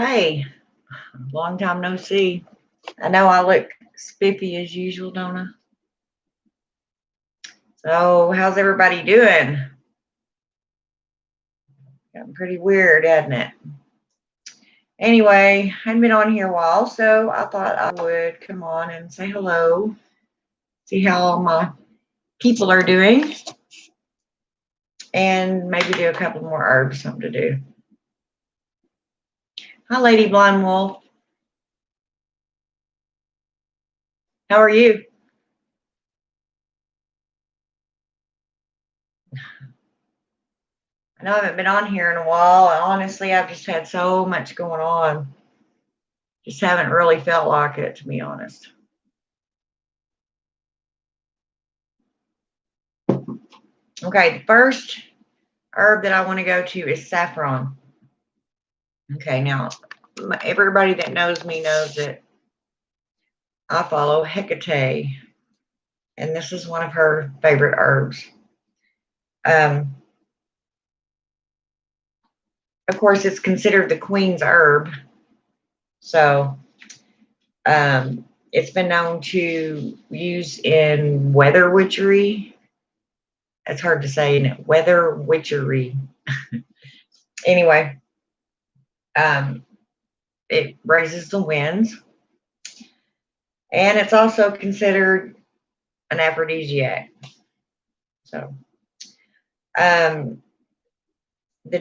Hey, long time no see. I know I look spiffy as usual, don't I? So, how's everybody doing? Gotten pretty weird, hasn't it? Anyway, I hadn't been on here a while, so I thought I would come on and say hello, see how all my people are doing, and maybe do a couple more herbs, something to do. Hi, Lady Blind Wolf. How are you? I know I haven't been on here in a while, and honestly, I've just had so much going on. Just haven't really felt like it, to be honest. Okay, the first herb that I want to go to is saffron. Okay, now everybody that knows me knows that I follow Hecate, and this is one of her favorite herbs. Of course, it's considered the queen's herb, so it's been known to use in weather witchery. It's hard to say, in weather witchery. Anyway, it raises the winds, and it's also considered an aphrodisiac. So, the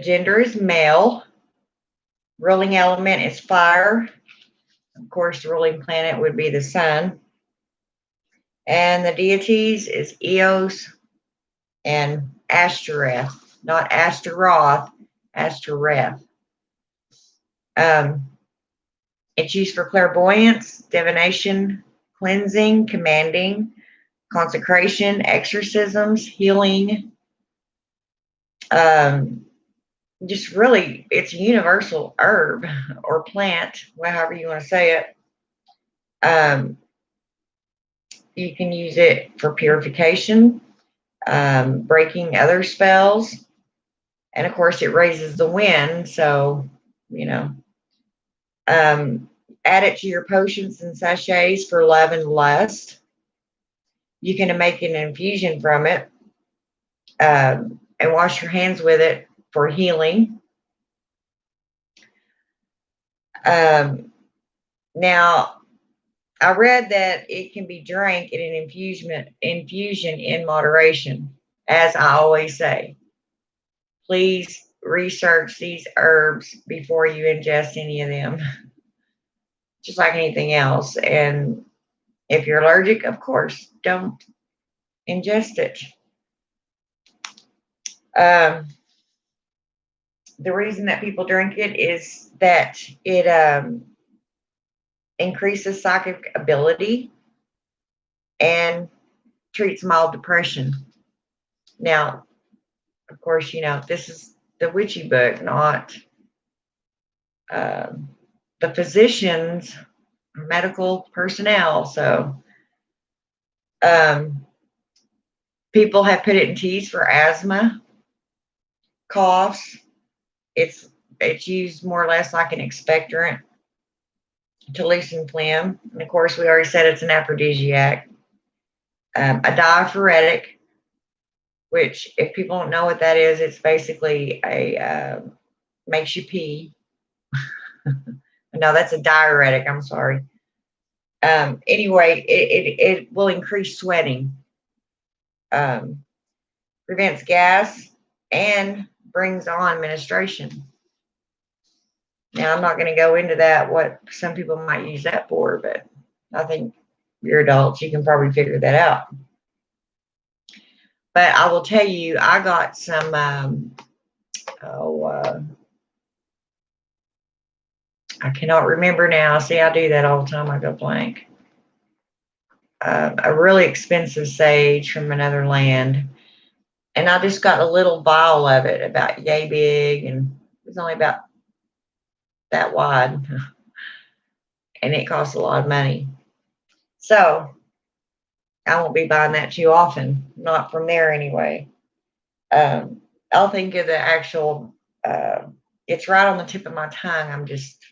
gender is male. Ruling element is fire. Of course, the ruling planet would be the sun. And the deities is Eos and Ashtoreth, not Astaroth, Ashtoreth. It's used for clairvoyance, divination, cleansing, commanding, consecration, exorcisms, healing. Just really, it's a universal herb or plant, however you want to say it. You can use it for purification, breaking other spells, and of course, it raises the wind. So, add it to your potions and sachets for love and lust. You can make an infusion from it and wash your hands with it for healing. Now, I read that it can be drank in an infusion in moderation. As I always say, please research these herbs before you ingest any of them, just like anything else. And if you're allergic, of course, don't ingest it. The reason that people drink it is that it increases psychic ability and treats mild depression. Now, of course, this is the witchy book, not the physicians, medical personnel. So, people have put it in teas for asthma, coughs. It's used more or less like an expectorant to loosen phlegm. And of course, we already said it's an aphrodisiac. A diaphoretic, which if people don't know what that is, it's basically makes you pee. No, that's a diuretic. I'm sorry. Anyway, it will increase sweating, prevents gas, and brings on menstruation. Now, I'm not going to go into that, what some people might use that for, but I think you're adults, you can probably figure that out. But I will tell you, I got some, I cannot remember now. See, I do that all the time. I go blank. A really expensive sage from another land. And I just got a little vial of it, about yay big, and it was only about that wide. And it costs a lot of money. So I won't be buying that too often, not from there anyway. I'll think of the actual, it's right on the tip of my tongue. I'm just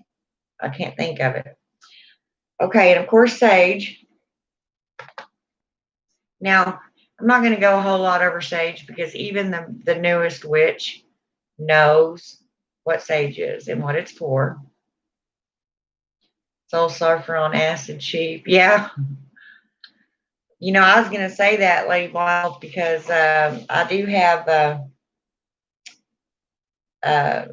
I can't think of it. Okay, and of course sage. Now, I'm not going to go a whole lot over sage because even the newest witch knows what sage is and what it's for. Soul saffron acid sheep. Yeah. You know, I was going to say that, Lady Wild, because I do have uh,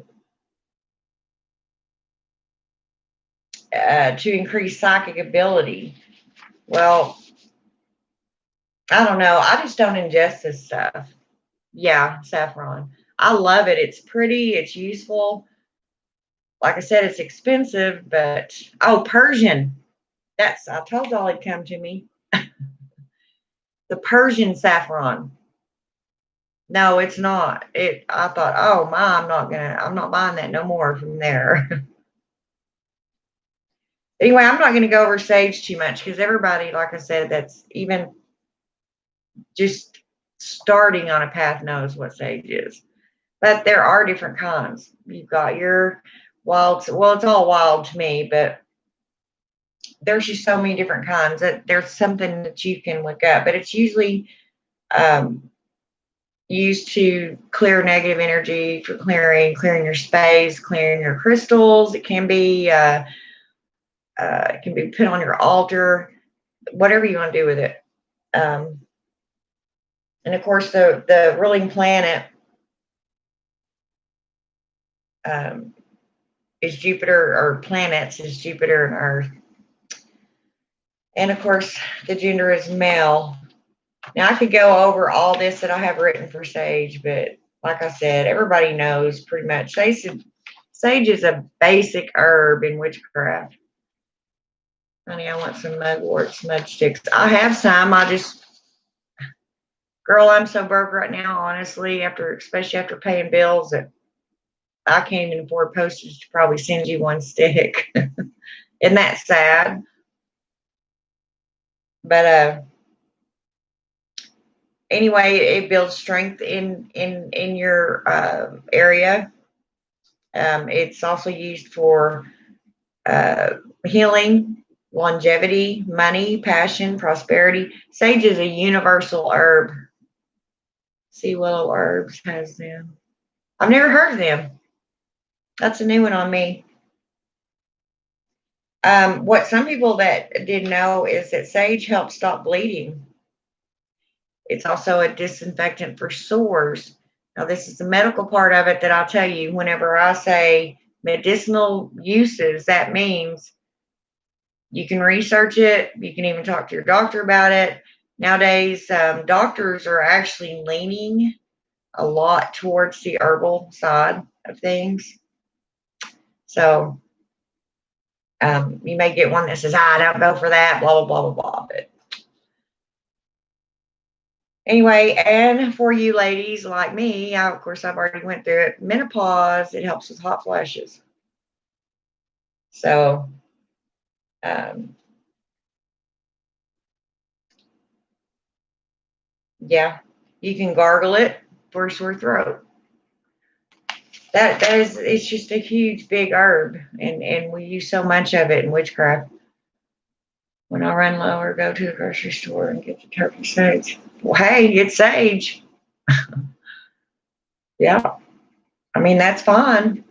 to increase psychic ability. Well, I don't know. I just don't ingest this stuff. Yeah, saffron. I love it. It's pretty. It's useful. Like I said, it's expensive, but oh, Persian. I told y'all it'd come to me. The Persian saffron. No, it's not. I thought, oh my, I'm not buying that no more from there. Anyway, I'm not gonna go over sage too much because everybody, like I said, that's even just starting on a path knows what sage is. But there are different kinds. You've got your wild, well, it's all wild to me, but there's just so many different kinds that there's something that you can look up. But it's usually used to clear negative energy, for clearing your space, clearing your crystals. It can be put on your altar, whatever you want to do with it. And of course, the ruling planet is Jupiter, or planets is Jupiter and Earth. And of course, the gender is male. Now, I could go over all this that I have written for sage, but like I said, everybody knows pretty much. Sage is a basic herb in witchcraft. Honey, I want some mugwort smudge sticks. I have some. Girl, I'm so broke right now, honestly, especially after paying bills, that I can't even afford postage to probably send you one stick. Isn't that sad? But anyway, it builds strength in your area. It's also used for healing, longevity, money, passion, prosperity. Sage is a universal herb. Sea Willow Herbs has them. I've never heard of them. That's a new one on me. What some people that didn't know is that sage helps stop bleeding. It's also a disinfectant for sores. Now, this is the medical part of it that I'll tell you. Whenever I say medicinal uses, that means you can research it. You can even talk to your doctor about it. Nowadays, doctors are actually leaning a lot towards the herbal side of things. So you may get one that says, don't go for that, blah, blah, blah, blah, blah. But anyway, and for you ladies like me, of course, I've already went through it. Menopause, it helps with hot flashes. So, yeah, you can gargle it for a sore throat. It's just a huge, big herb, and we use so much of it in witchcraft. When I run low or go to the grocery store and get the turkey sage. Well, hey, it's sage. Yeah. I mean, that's fine.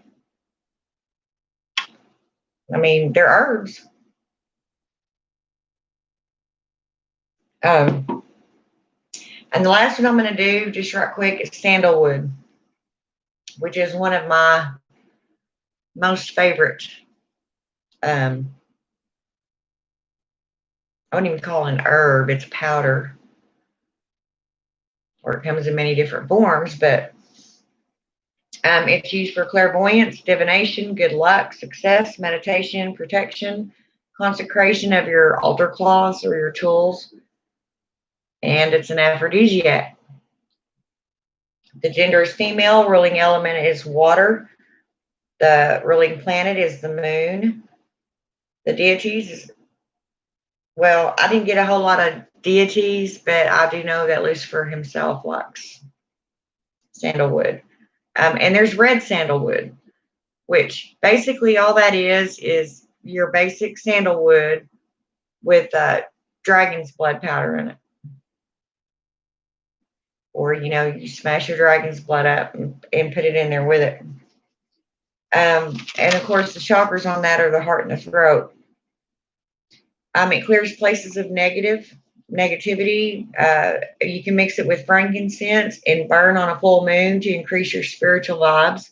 I mean, they're herbs. And the last one I'm going to do, just right quick, is sandalwood, which is one of my most favorite. I wouldn't even call it an herb. It's a powder, or it comes in many different forms, but it's used for clairvoyance, divination, good luck, success, meditation, protection, consecration of your altar cloths or your tools, and it's an aphrodisiac. The gender is female, ruling element is water, the ruling planet is the moon. The deities, well, I didn't get a whole lot of deities, but I do know that Lucifer himself likes sandalwood. And there's red sandalwood, which basically all that is your basic sandalwood with dragon's blood powder in it. Or, you smash your dragon's blood up and put it in there with it. And of course, the chakras on that are the heart and the throat. It clears places of negativity. You can mix it with frankincense and burn on a full moon to increase your spiritual vibes.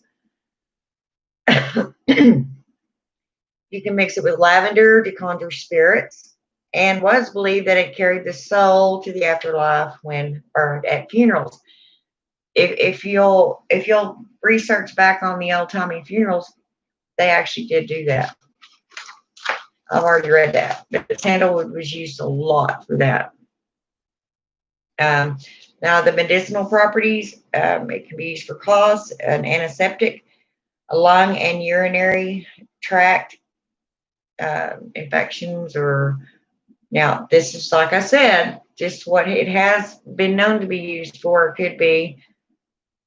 You can mix it with lavender to conjure spirits, and was believed that it carried the soul to the afterlife when burned at funerals. If you'll research back on the old timey funerals, they actually did do that. I've already read that. But sandalwood was used a lot for that. Now, the medicinal properties, it can be used for coughs, an antiseptic, a lung and urinary tract infections, or now this is, like I said, just what it has been known to be used for. It could be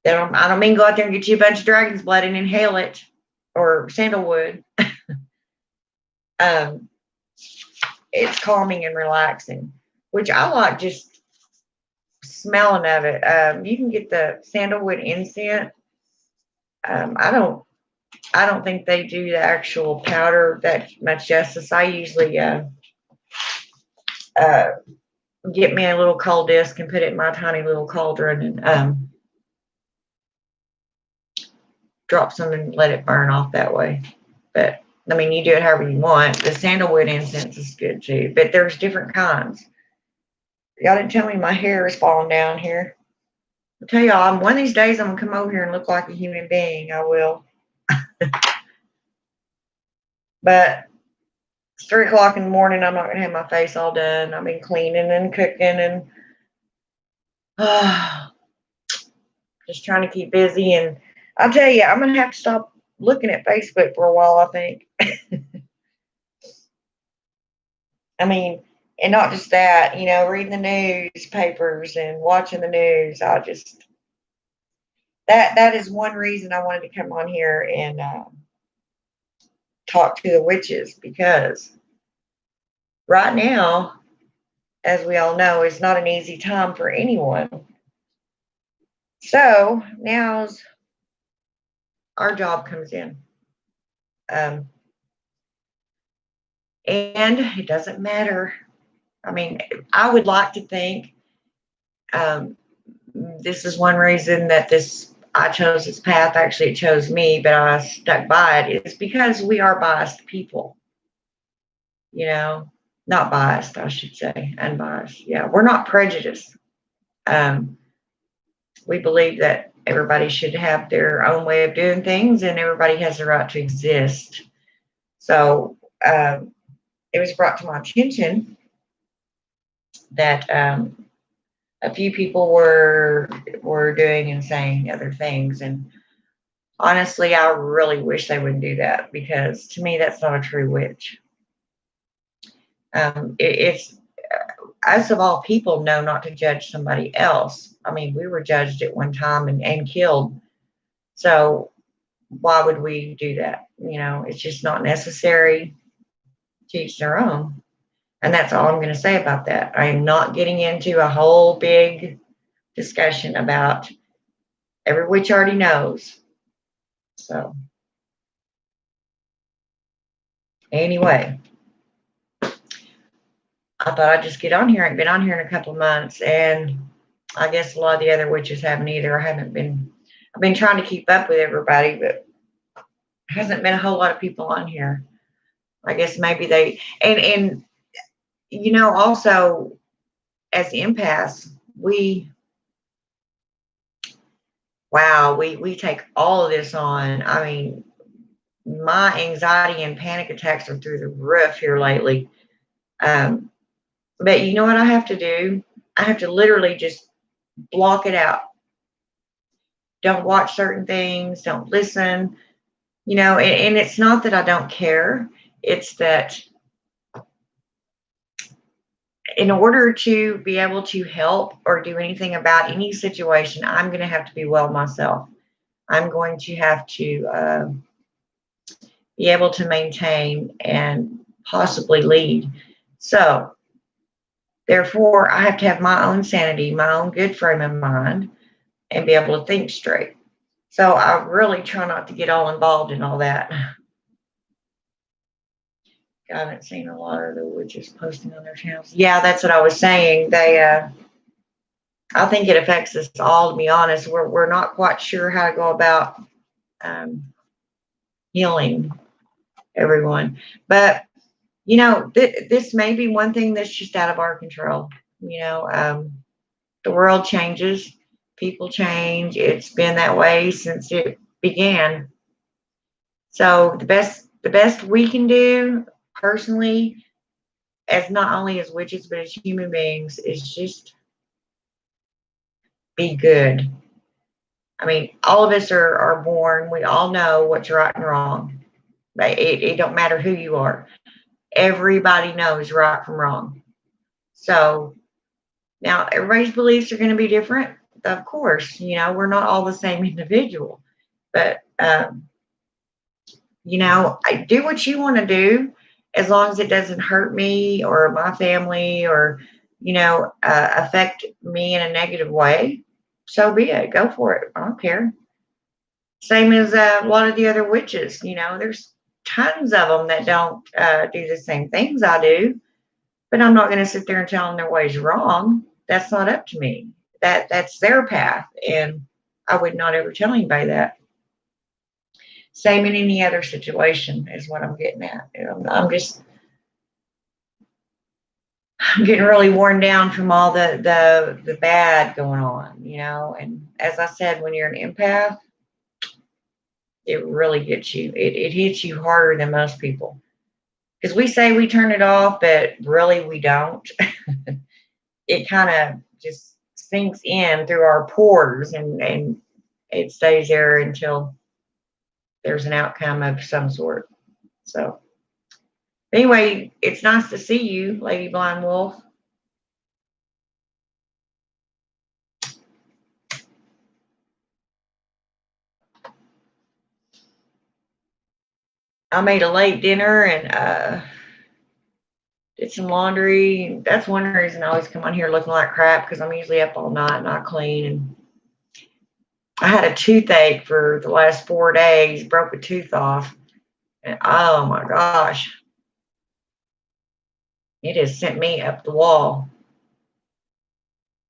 that I don't mean go out there and get you a bunch of dragon's blood and inhale it, or sandalwood. It's calming and relaxing, which I like just smelling of it. You can get the sandalwood incense. I don't think they do the actual powder that much justice. I usually get me a little coal disc and put it in my tiny little cauldron and drop some and let it burn off that way. But I mean, you do it however you want. The sandalwood incense is good too, but there's different kinds. Y'all didn't tell me my hair is falling down here. I'll tell y'all, one of these days I'm gonna come over here and look like a human being. I will. But it's 3 o'clock in the morning. I'm not gonna have my face all done. I've been cleaning and cooking and just trying to keep busy. And I'll tell you, I'm gonna have to stop looking at Facebook for a while, I think. I mean, and not just that, reading the newspapers and watching the news. That is one reason I wanted to come on here and talk to the witches, because right now, as we all know, is not an easy time for anyone. So now's our job comes in. And it doesn't matter. I mean, I would like to think this is one reason that I chose this path. Actually, it chose me, but I stuck by it. It's because we are biased people. Not biased, I should say, unbiased. Yeah, we're not prejudiced. We believe that everybody should have their own way of doing things, and everybody has the right to exist. So it was brought to my attention that a few people were doing and saying other things, and honestly, I really wish they wouldn't do that, because to me, that's not a true witch. It's us of all people know not to judge somebody else. I mean, we were judged at one time and killed. So why would we do that? It's just not necessary. To each their own. And that's all I'm going to say about that. I'm not getting into a whole big discussion about every witch already knows. So anyway, I thought I'd just get on here. I've been on here in a couple of months, and I guess a lot of the other witches haven't either. I've been trying to keep up with everybody, but hasn't been a whole lot of people on here. I guess maybe they, and also as empaths, we take all of this on. I mean, my anxiety and panic attacks are through the roof here lately. But you know what I have to do? I have to literally just block it out. Don't watch certain things. Don't listen. And it's not that I don't care. It's that in order to be able to help or do anything about any situation, I'm going to have to be well myself. I'm going to have to be able to maintain and possibly lead. So, therefore, I have to have my own sanity, my own good frame of mind, and be able to think straight. So, I really try not to get all involved in all that. I haven't seen a lot of the witches posting on their channels. Yeah, that's what I was saying. I think it affects us all, to be honest. We're not quite sure how to go about um, healing everyone. But, this may be one thing that's just out of our control. The world changes, people change. It's been that way since it began. So the best we can do personally, as not only as witches but as human beings, is just be good. I mean, all of us are born. We all know what's right and wrong. It don't matter who you are. Everybody knows right from wrong. So now everybody's beliefs are going to be different. Of course, we're not all the same individual. But, I do what you want to do as long as it doesn't hurt me or my family or, affect me in a negative way. So be it. Go for it. I don't care. Same as a lot of the other witches. There's tons of them that don't do the same things I do, but I'm not going to sit there and tell them their way's wrong. That's not up to me. That's their path, and I would not ever tell anybody that. Same in any other situation is what I'm getting at. I'm getting really worn down from all the bad going on, And as I said, when you're an empath, it really gets you. It hits you harder than most people. Because we say we turn it off, but really we don't. It kind of just sinks in through our pores and it stays there until there's an outcome of some sort. So anyway, it's nice to see you, Lady Blind Wolf. I made a late dinner and did some laundry. That's one reason I always come on here looking like crap, because I'm usually up all night, not clean. And I had a toothache for the last 4 days, broke a tooth off. And oh my gosh, it has sent me up the wall.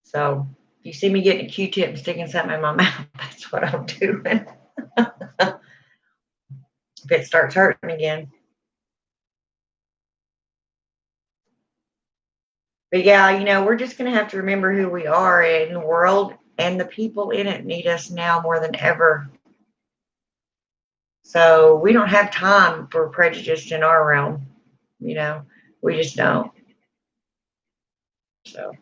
So if you see me getting a Q-tip and sticking something in my mouth, that's what I'm doing. If it starts hurting again. But yeah, we're just going to have to remember who we are in the world, and the people in it need us now more than ever. So we don't have time for prejudice in our realm. We just don't. So,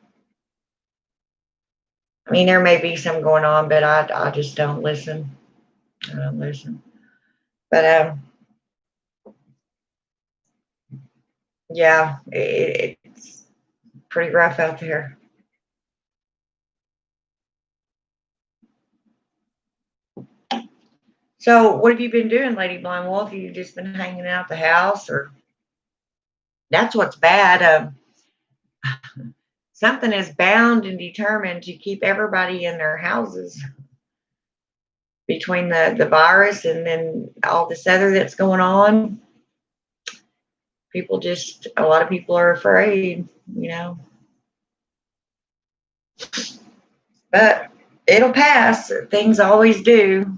I mean, there may be some going on, but I just don't listen. I don't listen. But yeah, it's pretty rough out there. So, what have you been doing, Lady Blind Wolf? You just been hanging out the house, or that's what's bad. Something is bound and determined to keep everybody in their houses between the virus and then all this other that's going on. A lot of people are afraid. But it'll pass. Things always do.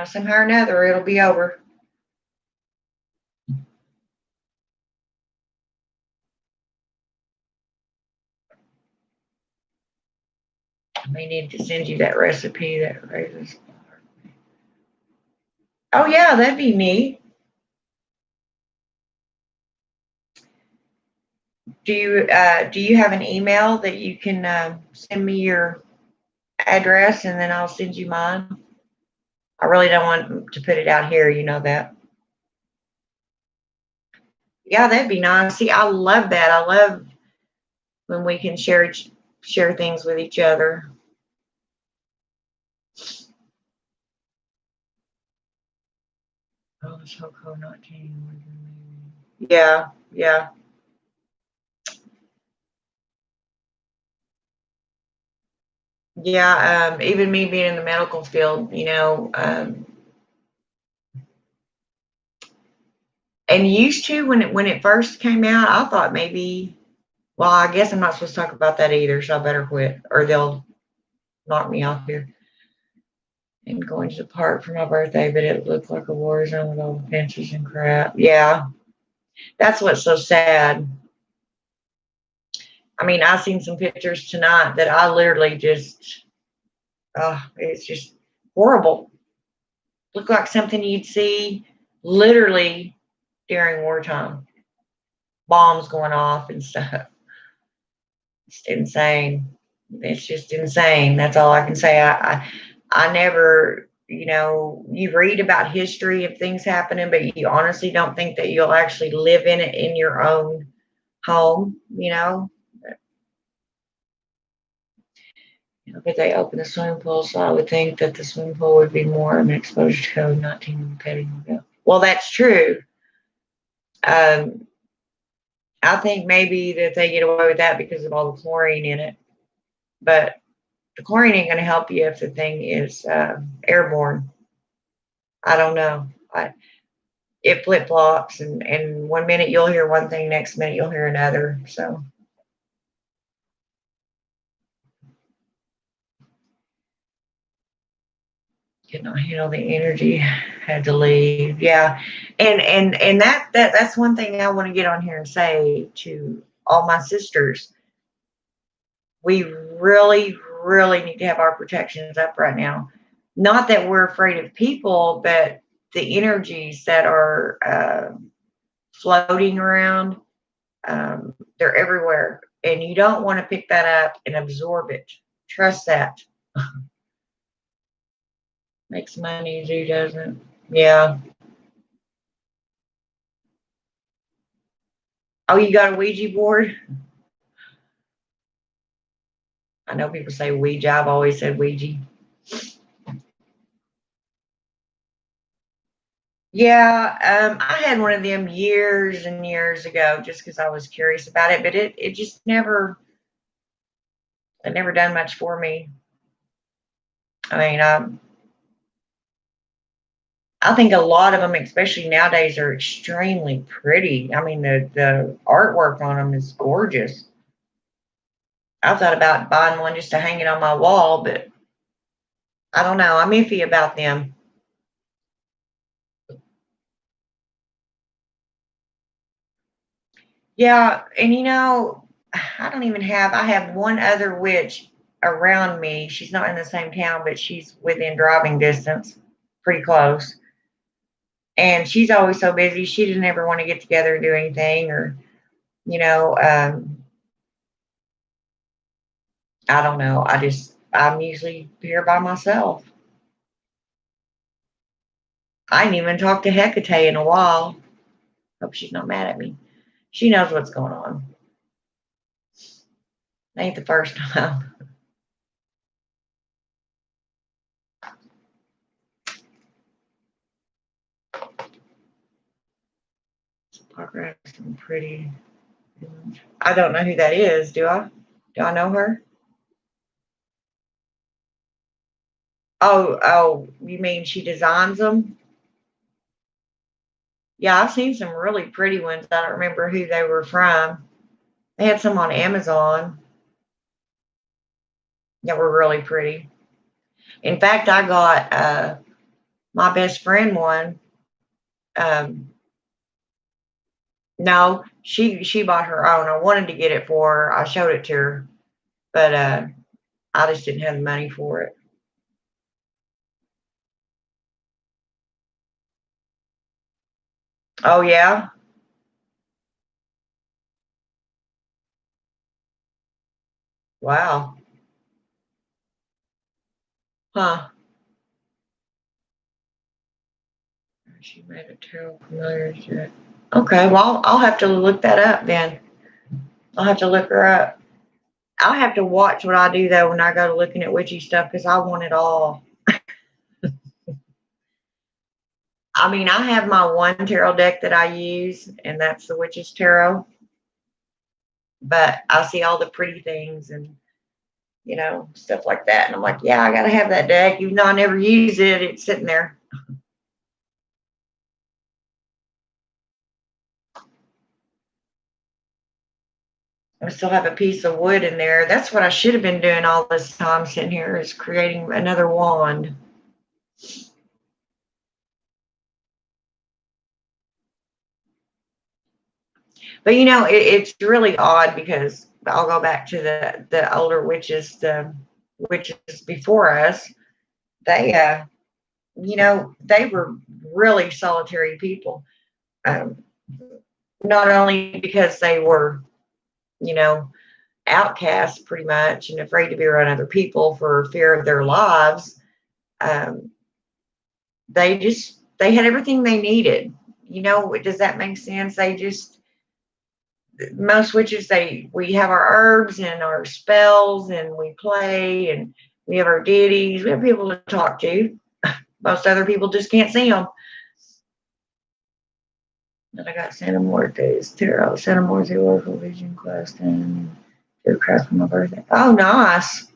Somehow or another, it'll be over. I may need to send you that recipe that raises. Oh yeah, that'd be neat. Do you have an email that you can send me your address, and then I'll send you mine? I really don't want to put it out here, you know that. Yeah, that'd be nice. See, I love that. I love when we can share things with each other. Oh, it's so cold, not changing. Yeah, yeah. Yeah, even me being in the medical field, and used to when it first came out, I thought maybe, well, I guess I'm not supposed to talk about that either, so I better quit, or they'll knock me off here. And going to the park for my birthday, but it looked like a war zone with all the fences and crap. Yeah, that's what's so sad. I mean, I seen some pictures tonight that I literally just, it's just horrible. Look like something you'd see literally during wartime. Bombs going off and stuff. It's insane. It's just insane. That's all I can say. I never, you read about history of things happening, but you honestly don't think that you'll actually live in it in your own home. But they open the swimming pool, so I would think that the swimming pool would be more of an exposure to COVID-19 than petting the bill. Well, that's true. Um, I think maybe that they get away with that because of all the chlorine in it, but the chlorine ain't going to help you if the thing is airborne. I don't know. It flip flops, and 1 minute you'll hear one thing, next minute you'll hear another. So could not handle the energy, had to leave. Yeah, and that's one thing I want to get on here and say to all my sisters. We really, really need to have our protections up right now. Not that we're afraid of people, but the energies that are floating around, they're everywhere. And you don't want to pick that up and absorb it. Trust that. Makes money easy, doesn't? Yeah. Oh, you got a Ouija board? I know people say Ouija. I've always said Ouija. Yeah, I had one of them years and years ago just because I was curious about it, but it just never done much for me. I mean, I think a lot of them, especially nowadays, are extremely pretty. I mean, the artwork on them is gorgeous. I thought about buying one just to hang it on my wall, but I don't know. I'm iffy about them. Yeah, and I don't even I have one other witch around me. She's not in the same town, but she's within driving distance, pretty close. And she's always so busy. She didn't ever want to get together and do anything, or, you know, um, I don't know. I'm usually here by myself. I ain't even talked to Hecate in a while. Hope she's not mad at me. She knows what's going on. Ain't the first time. Parker has some pretty. I don't know who that is. Do I? Do I know her? Oh, you mean she designs them? Yeah, I've seen some really pretty ones. I don't remember who they were from. They had some on Amazon that were really pretty. In fact, I got my best friend one. Um, no, she bought her own. I wanted to get it for her. I showed it to her, but I just didn't have the money for it. Oh yeah, wow, huh? She made it tarot familiar shit. Okay, well, I'll have to look that up then. I'll have to look her up. I'll have to watch what I do though when I go to looking at witchy stuff because I want it all. I mean, I have my one tarot deck that I use, and that's the Witch's Tarot. But I see all the pretty things and stuff like that, and I'm like, yeah, I gotta have that deck. Even though I never use it, it's sitting there. I still have a piece of wood in there. That's what I should have been doing all this time, sitting here, is creating another wand. But it's really odd because I'll go back to the older witches, the witches before us. They, they were really solitary people. Um, Not only because they were, you know, outcasts pretty much and afraid to be around other people for fear of their lives. Um, they had everything they needed. Does that make sense? Most witches, we have our herbs and our spells and we play and we have our deities. We have people to talk to. Most other people just can't see them. Then I got Santa Muerte's Tarot, Santa Muerte Oracle Vision Quest, and Tarot Craft for my birthday. Oh, nice.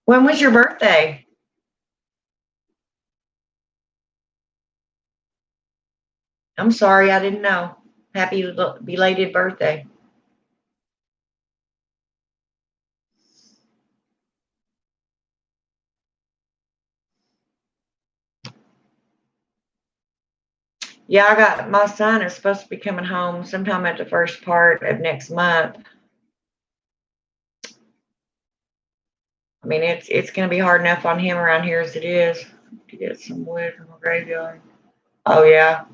When was your birthday? I'm sorry, I didn't know. Happy belated birthday. Yeah, I got my son is supposed to be coming home sometime at the first part of next month. I mean, it's going to be hard enough on him around here as it is to get some wood from a graveyard. Oh yeah,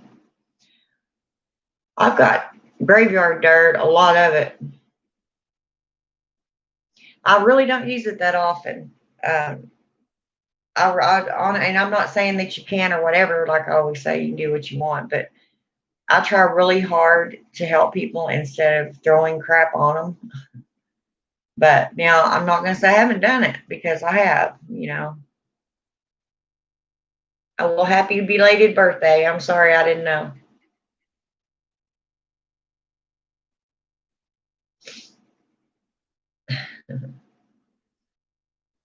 I've got graveyard dirt, a lot of it. I really don't use it that often. Um, and I'm not saying that you can or whatever. Like I always say, you can do what you want, but I try really hard to help people instead of throwing crap on them. But now I'm not going to say I haven't done it because I have. Oh, well, happy belated birthday. I'm sorry I didn't know.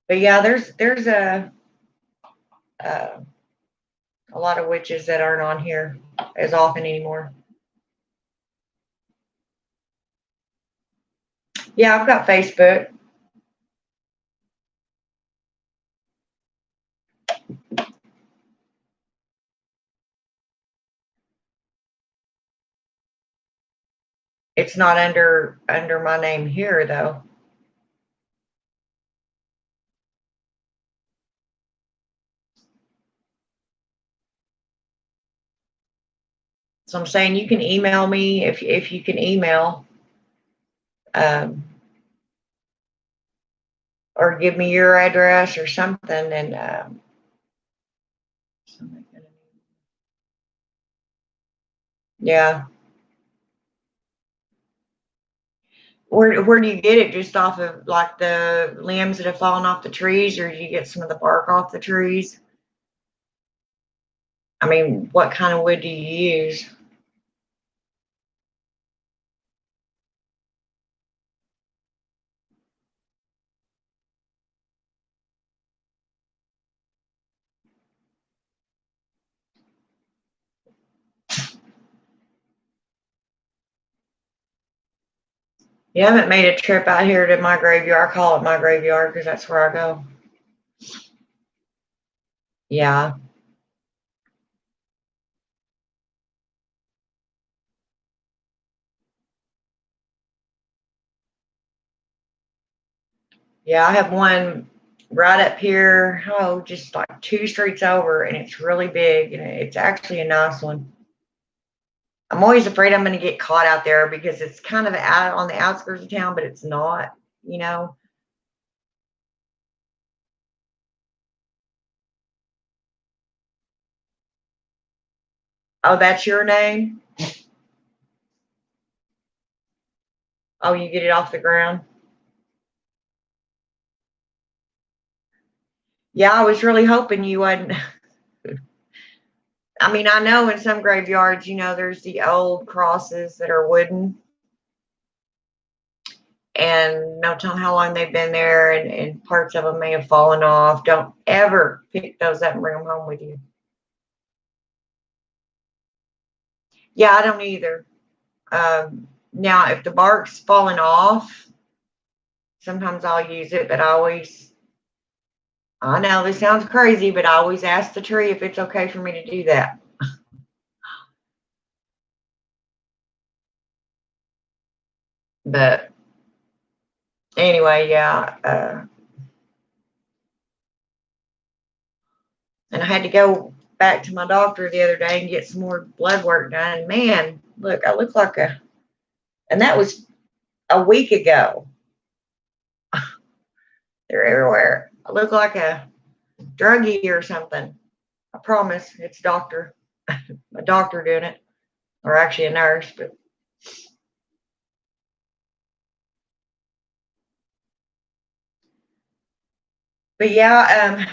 But yeah, there's uh, a lot of witches that aren't on here as often anymore. Yeah, I've got Facebook. It's not under my name here though. So I'm saying you can email me if you can email, um, or give me your address or something, and yeah. Where do you get it? Just off of like the limbs that have fallen off the trees, or do you get some of the bark off the trees? I mean, what kind of wood do you use? You haven't made a trip out here to my graveyard. I call it my graveyard because that's where I go. Yeah. Yeah, I have one right up here, just like 2 streets over, and it's really big, and it's actually a nice one. I'm always afraid I'm going to get caught out there because it's kind of out on the outskirts of town, but it's not, you know. Oh, that's your name? Oh, you get it off the ground? Yeah, I was really hoping you wouldn't. I mean, I know in some graveyards, there's the old crosses that are wooden, and no telling how long they've been there, and parts of them may have fallen off. Don't ever pick those up and bring them home with you. Yeah, I don't either. Now, if the bark's falling off, sometimes I'll use it, but I know this sounds crazy, but I always ask the tree if it's okay for me to do that. But anyway, yeah. And I had to go back to my doctor the other day and get some more blood work done. And man, look, I look like and that was a week ago. They're everywhere. I look like a druggie or something. I promise it's a doctor doing it, or actually a nurse, but yeah,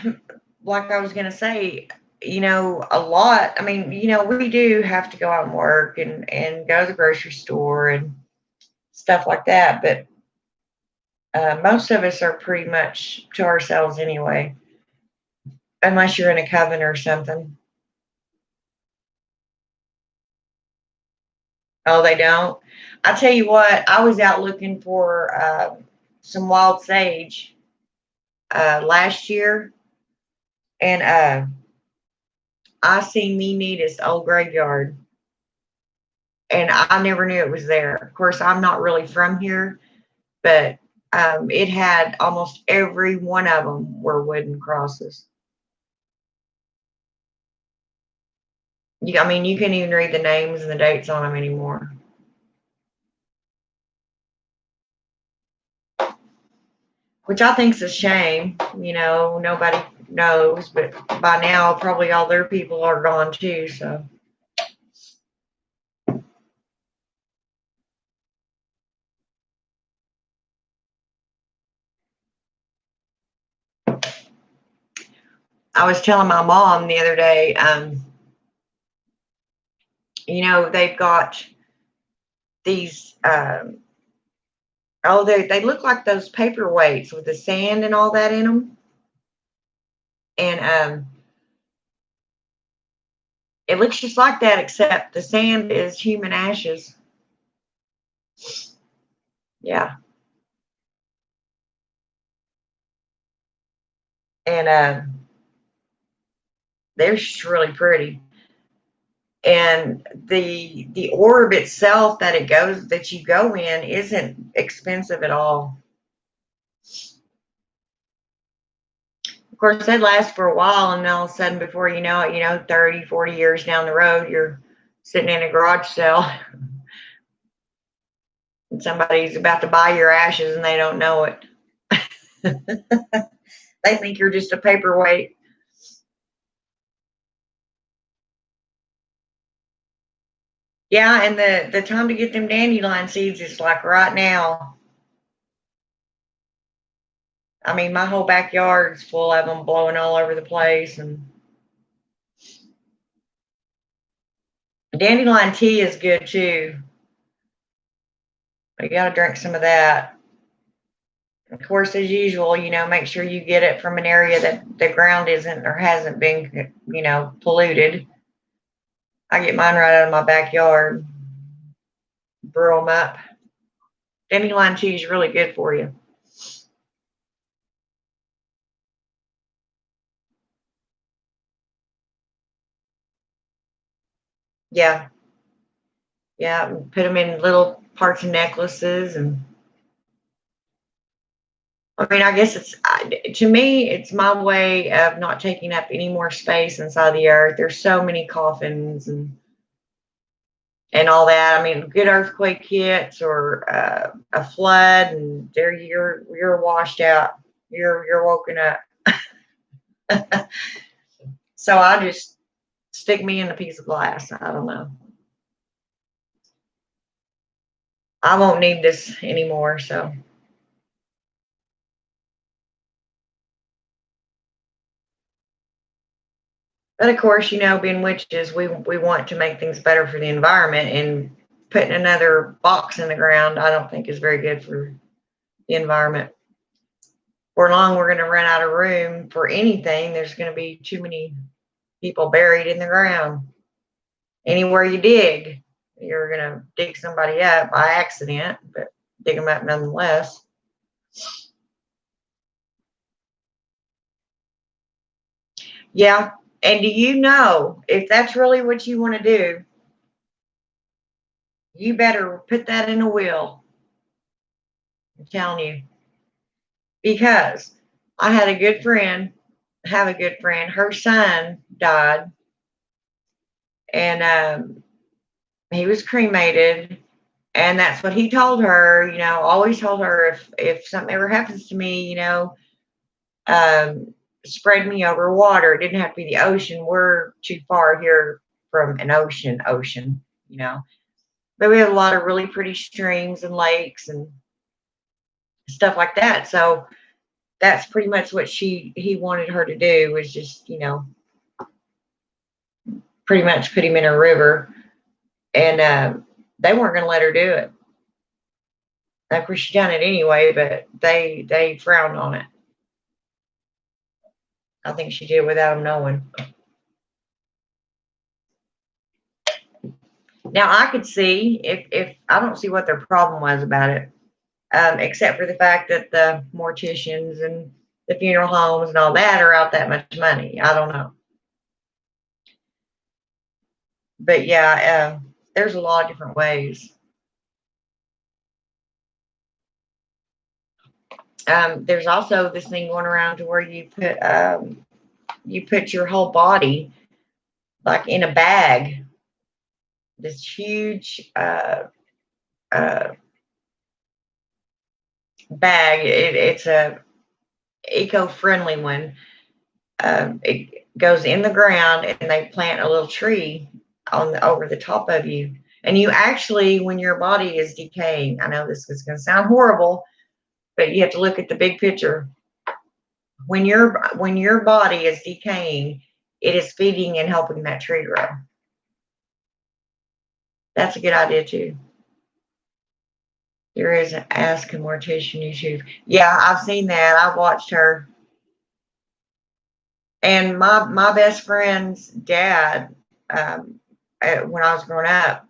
like I was gonna say, a lot. I mean, we do have to go out and work and go to the grocery store and stuff like that, but most of us are pretty much to ourselves anyway, unless you're in a coven or something. Oh, they don't. I tell you what, I was out looking for some wild sage last year, and I seen the neatest old graveyard, and I never knew it was there. Of course, I'm not really from here, but it had almost every one of them were wooden crosses. I mean, you can't even read the names and the dates on them anymore, which I think is a shame. Nobody knows, but by now probably all their people are gone too. So I was telling my mom the other day, they've got these. Oh, they look like those paperweights with the sand and all that in them, and it looks just like that, except the sand is human ashes. Yeah, and they're just really pretty. And the orb itself that you go in isn't expensive at all. Of course, they last for a while, and all of a sudden, before you know it, 30, 40 years down the road, you're sitting in a garage sale, and somebody's about to buy your ashes, and they don't know it. They think you're just a paperweight. Yeah, and the time to get them dandelion seeds is like right now. I mean, my whole backyard's full of them blowing all over the place, and dandelion tea is good too. You got to drink some of that. Of course, as usual, make sure you get it from an area that the ground isn't or hasn't been, polluted. I get mine right out of my backyard, brew them up. Dandelion tea is really good for you. Yeah, yeah. Put them in little parts of necklaces, and I mean, I guess to me, it's my way of not taking up any more space inside the earth. There's so many coffins and all that. I mean, good earthquake hits or a flood, and there you're washed out. You're woken up. So I just stick me in a piece of glass. I don't know. I won't need this anymore. So But of course, being witches, we want to make things better for the environment, and putting another box in the ground, I don't think is very good for the environment. For long, we're going to run out of room for anything. There's going to be too many people buried in the ground. Anywhere you dig, you're going to dig somebody up by accident, but dig them up nonetheless. Yeah. And do you know, if that's really what you want to do, you better put that in a will. I'm telling you. Because I had a good friend, have a good friend, her son died, and he was cremated. And that's what he told her, always told her, if something ever happens to me, um, spread me over water. It didn't have to be the ocean. We're too far here from an ocean, you know. But we have a lot of really pretty streams and lakes and stuff like that. So that's pretty much what he wanted her to do, was just, pretty much put him in a river. And they weren't going to let her do it. Of course, she done it anyway, but they frowned on it. I think she did it without them knowing. Now I could see, if I don't see what their problem was about it, except for the fact that the morticians and the funeral homes and all that are out that much money. I don't know, but yeah, there's a lot of different ways. There's also this thing going around to where you put your whole body like in a bag, this huge uh, bag. It's a eco-friendly one. It goes in the ground, and they plant a little tree over the top of you. And you actually, when your body is decaying, I know this is going to sound horrible, but you have to look at the big picture. When your body is decaying, it is feeding and helping that tree grow. That's a good idea too. There is an Ask a Mortician YouTube. Yeah, I've seen that. I've watched her. And my best friend's dad, when I was growing up,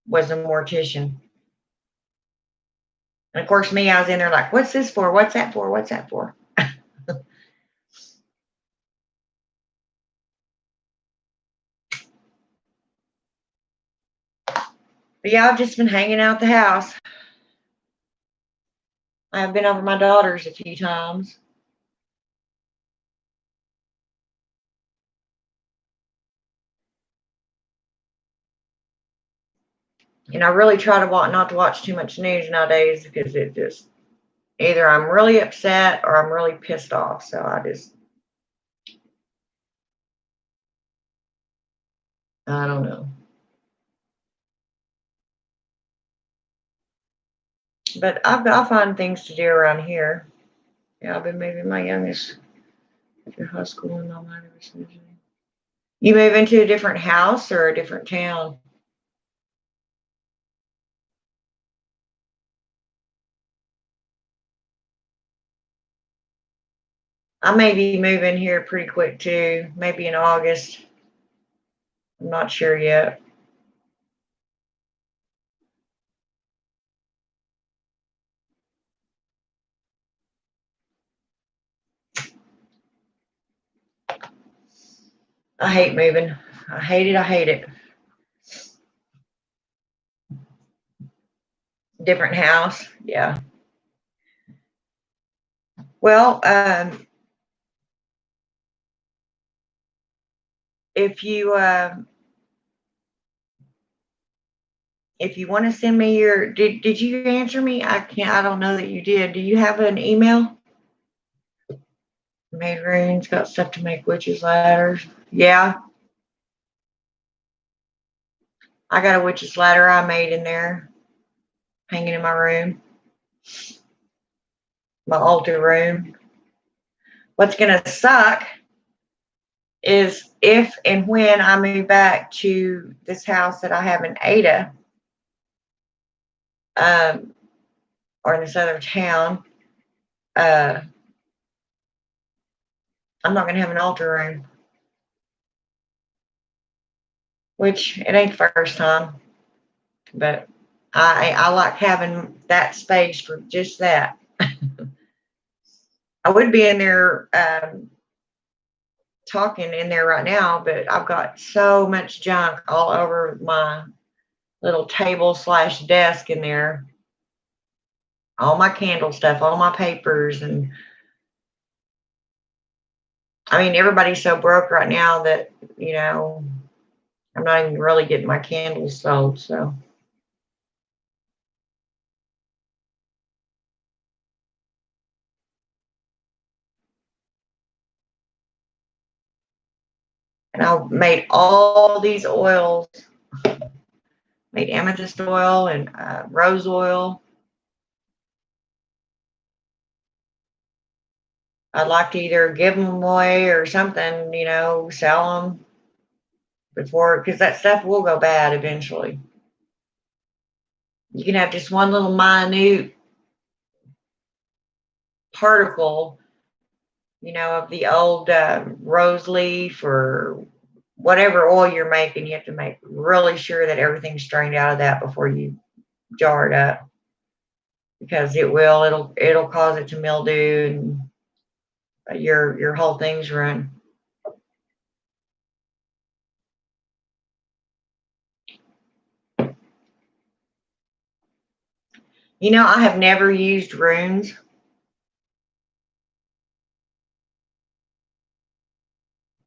was a mortician. And of course, me, I was in there like, what's this for? What's that for? What's that for? But yeah, I've just been hanging out the house. I've been over my daughter's a few times. And I really try to not to watch too much news nowadays, because it just, either I'm really upset or I'm really pissed off. So I don't know. But I'll find things to do around here. Yeah, I've been moving my youngest to high school and all that ever since. You move into a different house or a different town? I may be moving here pretty quick too, maybe in August. I'm not sure yet. I hate moving. I hate it. I hate it. Different house. Yeah. Well, if you want to send me your, did you answer me? I don't know that you did. Do you have an email? Made runes, got stuff to make witches ladders. Yeah, I got a witch's ladder I made in there, hanging in my room, my altar room. What's gonna suck is if and when I move back to this house that I have in Ada, um, or in this other town, uh, I'm not gonna have an altar room, which it ain't the first time, but I like having that space for just that. I would be in there talking in there right now, but I've got so much junk all over my little table slash desk in there. All my candle stuff, all my papers, and I mean everybody's so broke right now that I'm not even really getting my candles sold. So, and I made all these oils, made amethyst oil and rose oil. I'd like to either give them away or something, sell them before, because that stuff will go bad eventually. You can have just one little minute particle, of the old rose leaf or whatever oil you're making. You have to make really sure that everything's strained out of that before you jar it up, because it'll cause it to mildew and your whole thing's ruined. I have never used runes.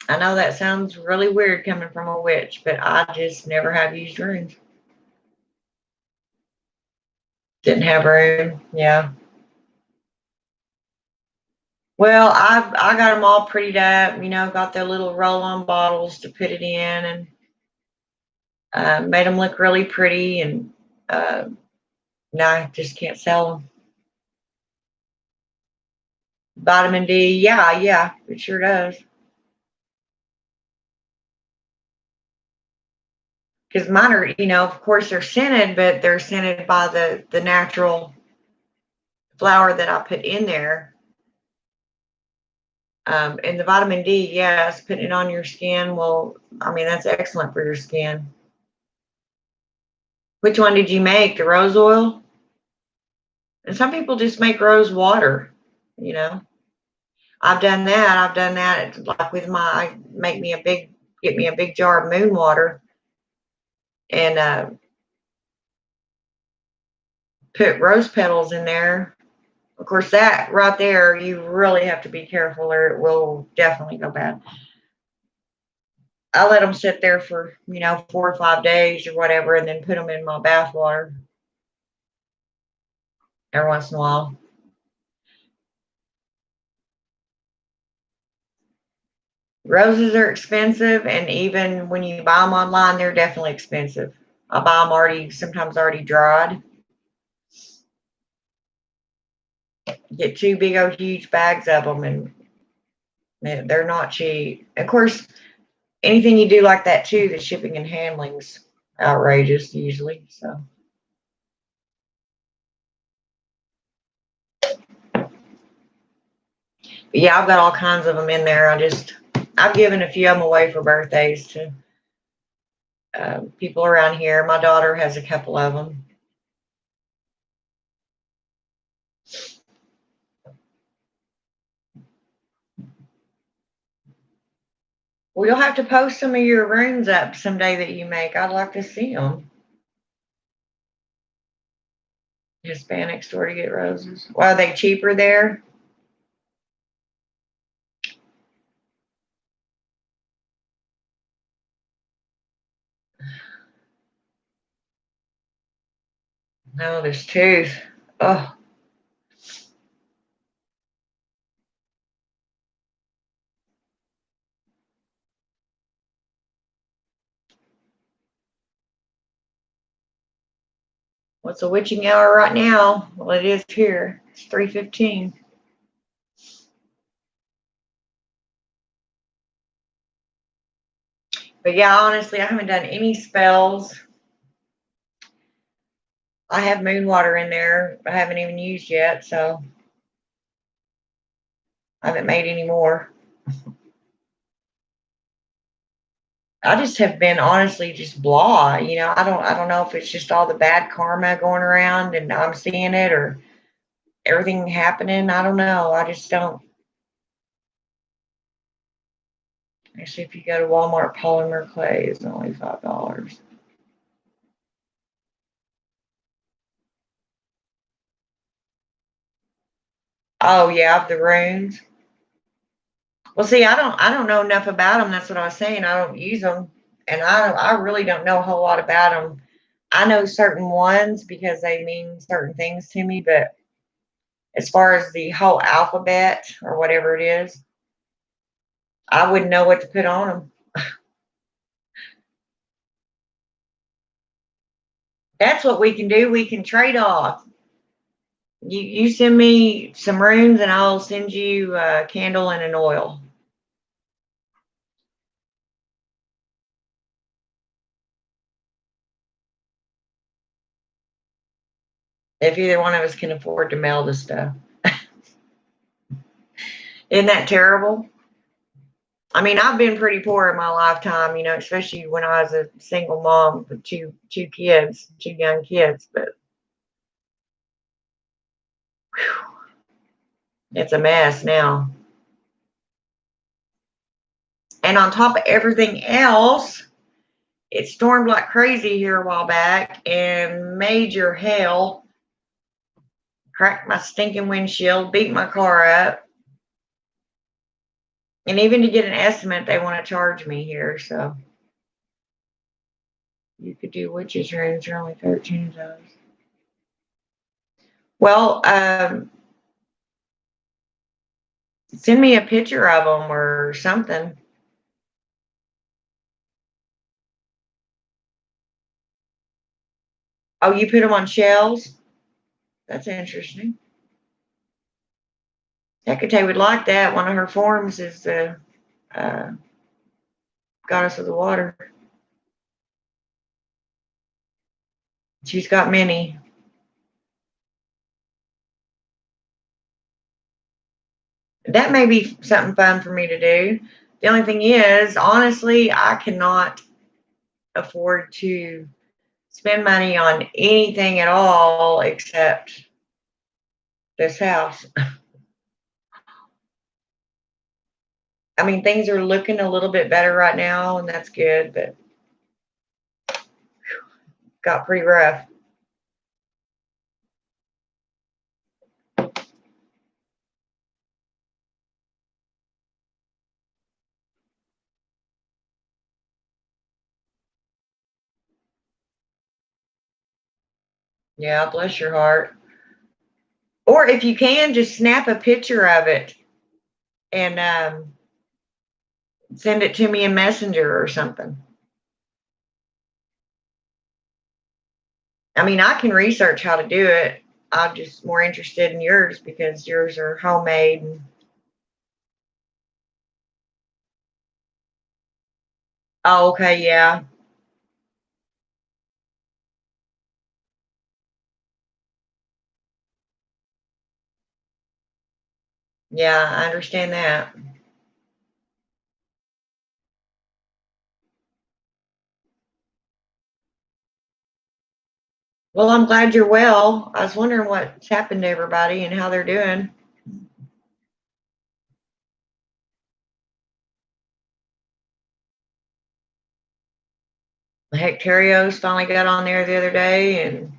I know that sounds really weird coming from a witch, but I just never have used runes. Didn't have room. Yeah. Well, I got them all prettied up. Got their little roll-on bottles to put it in, and made them look really pretty. And now I just can't sell them. Vitamin D, yeah, yeah, it sure does. Because mine are, of course, they're scented, but they're scented by the natural flower that I put in there. And the vitamin D, yes, putting it on your skin. Well, I mean, that's excellent for your skin. Which one did you make? The rose oil? And some people just make rose water, you know. I've done that. I've done that. It's like with I get me a big jar of moon water and put rose petals in there. Of course, that right there, you really have to be careful or it will definitely go bad. I let them sit there for, 4 or 5 days or whatever, and then put them in my bath water every once in a while. Roses are expensive, and even when you buy them online, they're definitely expensive. I buy them sometimes already dried. Get two big old huge bags of them, and they're not cheap. Of course, anything you do like that too, the shipping and handling's outrageous usually. So, but yeah, I've got all kinds of them in there. I've given a few of them away for birthdays to people around here. My daughter has a couple of them. Well, you'll have to post some of your runes up someday that you make. I'd like to see them. Hispanic store to get roses. Why are they cheaper there? No, there's tooth. Oh, what's the witching hour right now? Well, it is here. It's 3:15. But yeah, honestly, I haven't done any spells. I have moon water in there. I haven't even used yet, so I haven't made any more. I just have been honestly just blah. I don't know if it's just all the bad karma going around and I'm seeing it or everything happening. I don't know. I just don't. Actually, if you go to Walmart, polymer clay is only $5. Oh yeah, the runes. Well, see, I don't know enough about them. That's what I was saying. I don't use them, and I really don't know a whole lot about them. I know certain ones because they mean certain things to me, but as far as the whole alphabet or whatever it is, I wouldn't know what to put on them. That's what we can do. We can trade off. You send me some runes, and I'll send you a candle and an oil. If either one of us can afford to mail the stuff. Isn't that terrible? I mean, I've been pretty poor in my lifetime, especially when I was a single mom with two kids, two young kids. But it's a mess now. And on top of everything else, it stormed like crazy here a while back, and major hail cracked my stinking windshield, beat my car up, and even to get an estimate, they want to charge me here. So you could do witches' rooms for only 13 of those. Well, send me a picture of them or something. Oh, you put them on shelves? That's interesting. Hecate would like that. One of her forms is the uh, goddess of the water. She's got many. That may be something fun for me to do. The only thing is, honestly, I cannot afford to spend money on anything at all except this house. I mean, things are looking a little bit better right now, and that's good, but got pretty rough. Yeah, bless your heart. Or if you can, just snap a picture of it and send it to me in Messenger or something. I mean, I can research how to do it. I'm just more interested in yours because yours are homemade. Oh, okay, yeah. Yeah, I understand that. Well, I'm glad you're well. I was wondering what's happened to everybody and how they're doing. Hectorios finally got on there the other day, and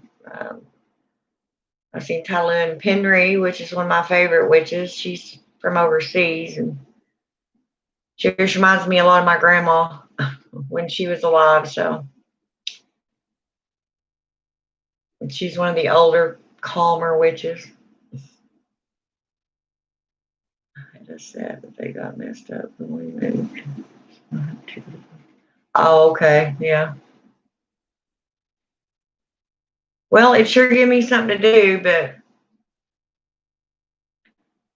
I've seen Tyloo Penry, which is one of my favorite witches. She's from overseas, and she just reminds me a lot of my grandma when she was alive. So she's one of the older, calmer witches. I just said that they got messed up when we moved. Oh, okay, yeah. Well, it sure gave me something to do, but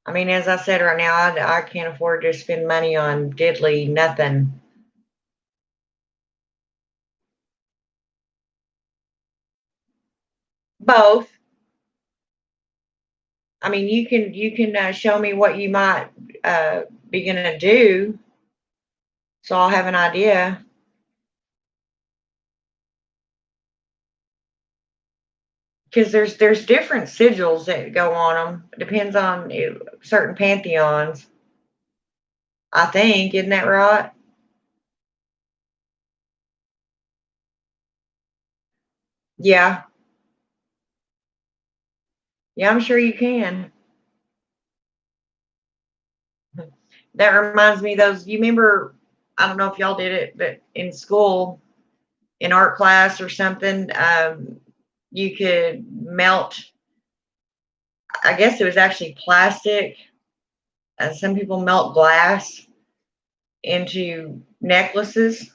I mean, as I said right now, I can't afford to spend money on diddly nothing. Both. I mean, you can show me what you might be gonna do, so I'll have an idea. Because there's different sigils that go on them. Depends on certain pantheons. I think, isn't that right? Yeah, yeah, I'm sure you can. That reminds me, those you remember? I don't know if y'all did it, but in school, in art class or something, you could melt. I guess it was actually plastic. Some people melt glass into necklaces.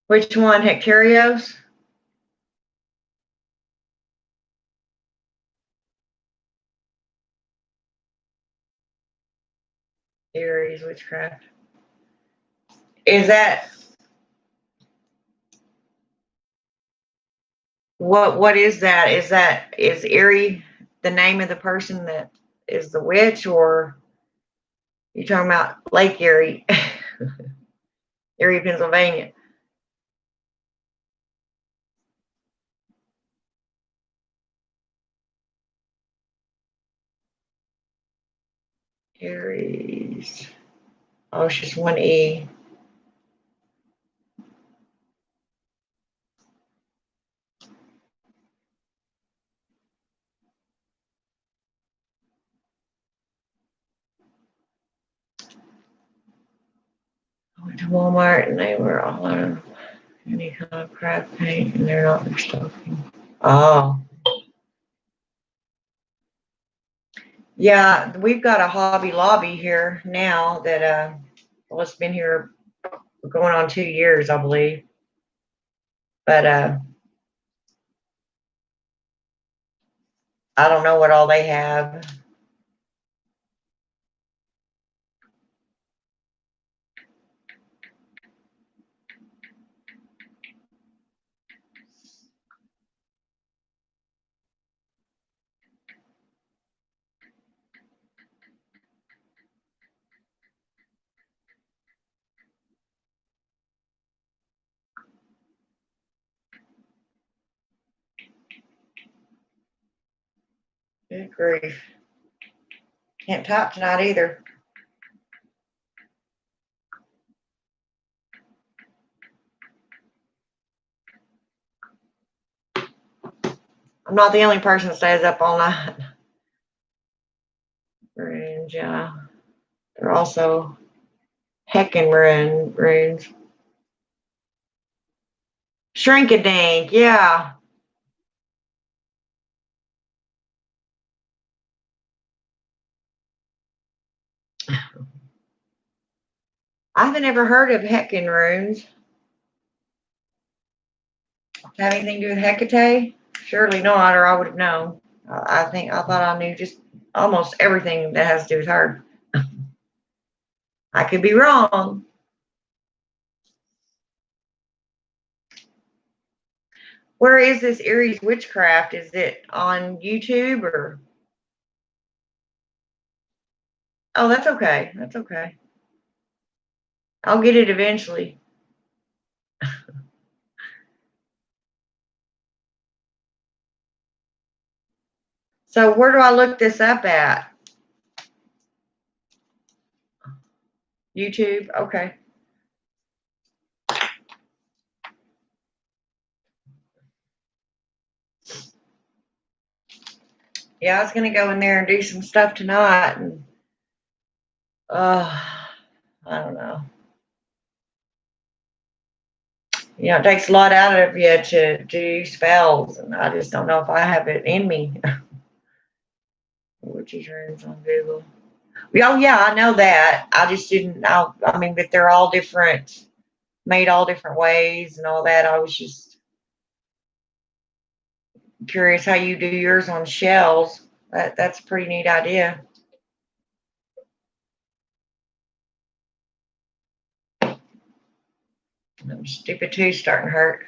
Which one? Hecarios? Aries witchcraft. Is that what is that? Is Erie the name of the person that is the witch, or you talking about Lake Erie, Erie, Pennsylvania? Aries. Oh, it's just one E. I went to Walmart and they were all out of any kind of craft paint and they're not restocking. Oh, yeah, we've got a Hobby Lobby here now that well, it's been here going on 2 years, I believe. But I don't know what all they have. Good grief. Can't type tonight either. I'm not the only person that stays up all night. Runes, yeah. They're also heckin' runes. Shrink-a-dink, yeah. I haven't ever heard of heckin' runes. Have anything to do with Hecate? Surely not, or I would have known. I thought I knew just almost everything that has to do with her. I could be wrong. Where is this Aries witchcraft? Is it on YouTube or? Oh, that's okay. That's okay. I'll get it eventually. So where do I look this up at? YouTube? Okay. Yeah, I was gonna go in there and do some stuff tonight, and I don't know. It takes a lot out of you to do spells, and I just don't know if I have it in me. Witchy runes on Google. Oh yeah, I know that. I just didn't. I mean, but they're all different, made all different ways and all that. I was just curious how you do yours on shells. That's a pretty neat idea. Stupid tooth starting to hurt.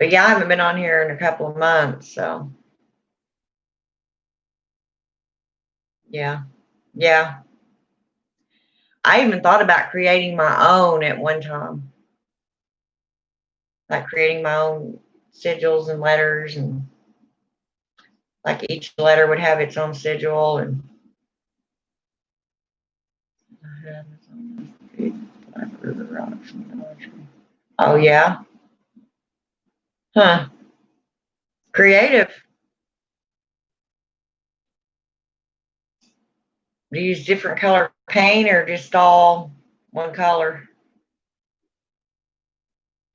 But yeah, I haven't been on here in a couple of months, so yeah. Yeah. I even thought about creating my own at one time. Like creating my own sigils and letters, and like each letter would have its own sigil, and oh yeah. Huh. Creative. Do you use different color paint or just all one color?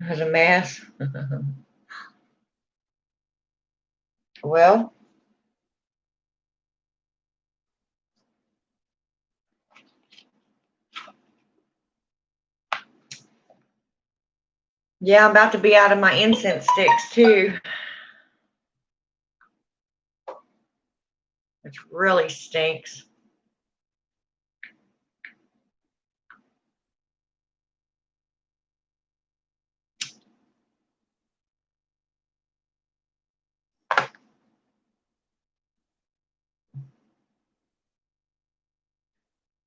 It was a mess. Well, yeah, I'm about to be out of my incense sticks too, which really stinks.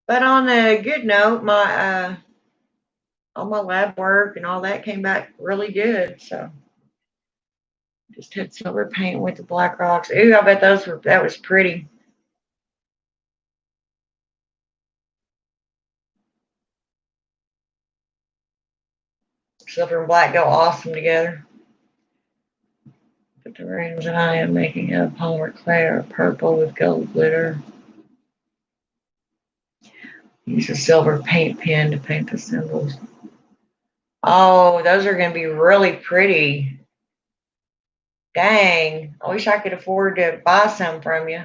But on a good note, my all my lab work and all that came back really good. So just had silver paint with the black rocks. Ooh, I bet that was pretty. Silver and black go awesome together. But the rings that I am making out of polymer clay are purple with gold glitter. Use a silver paint pen to paint the symbols. Oh, those are going to be really pretty. Dang, I wish I could afford to buy some from you.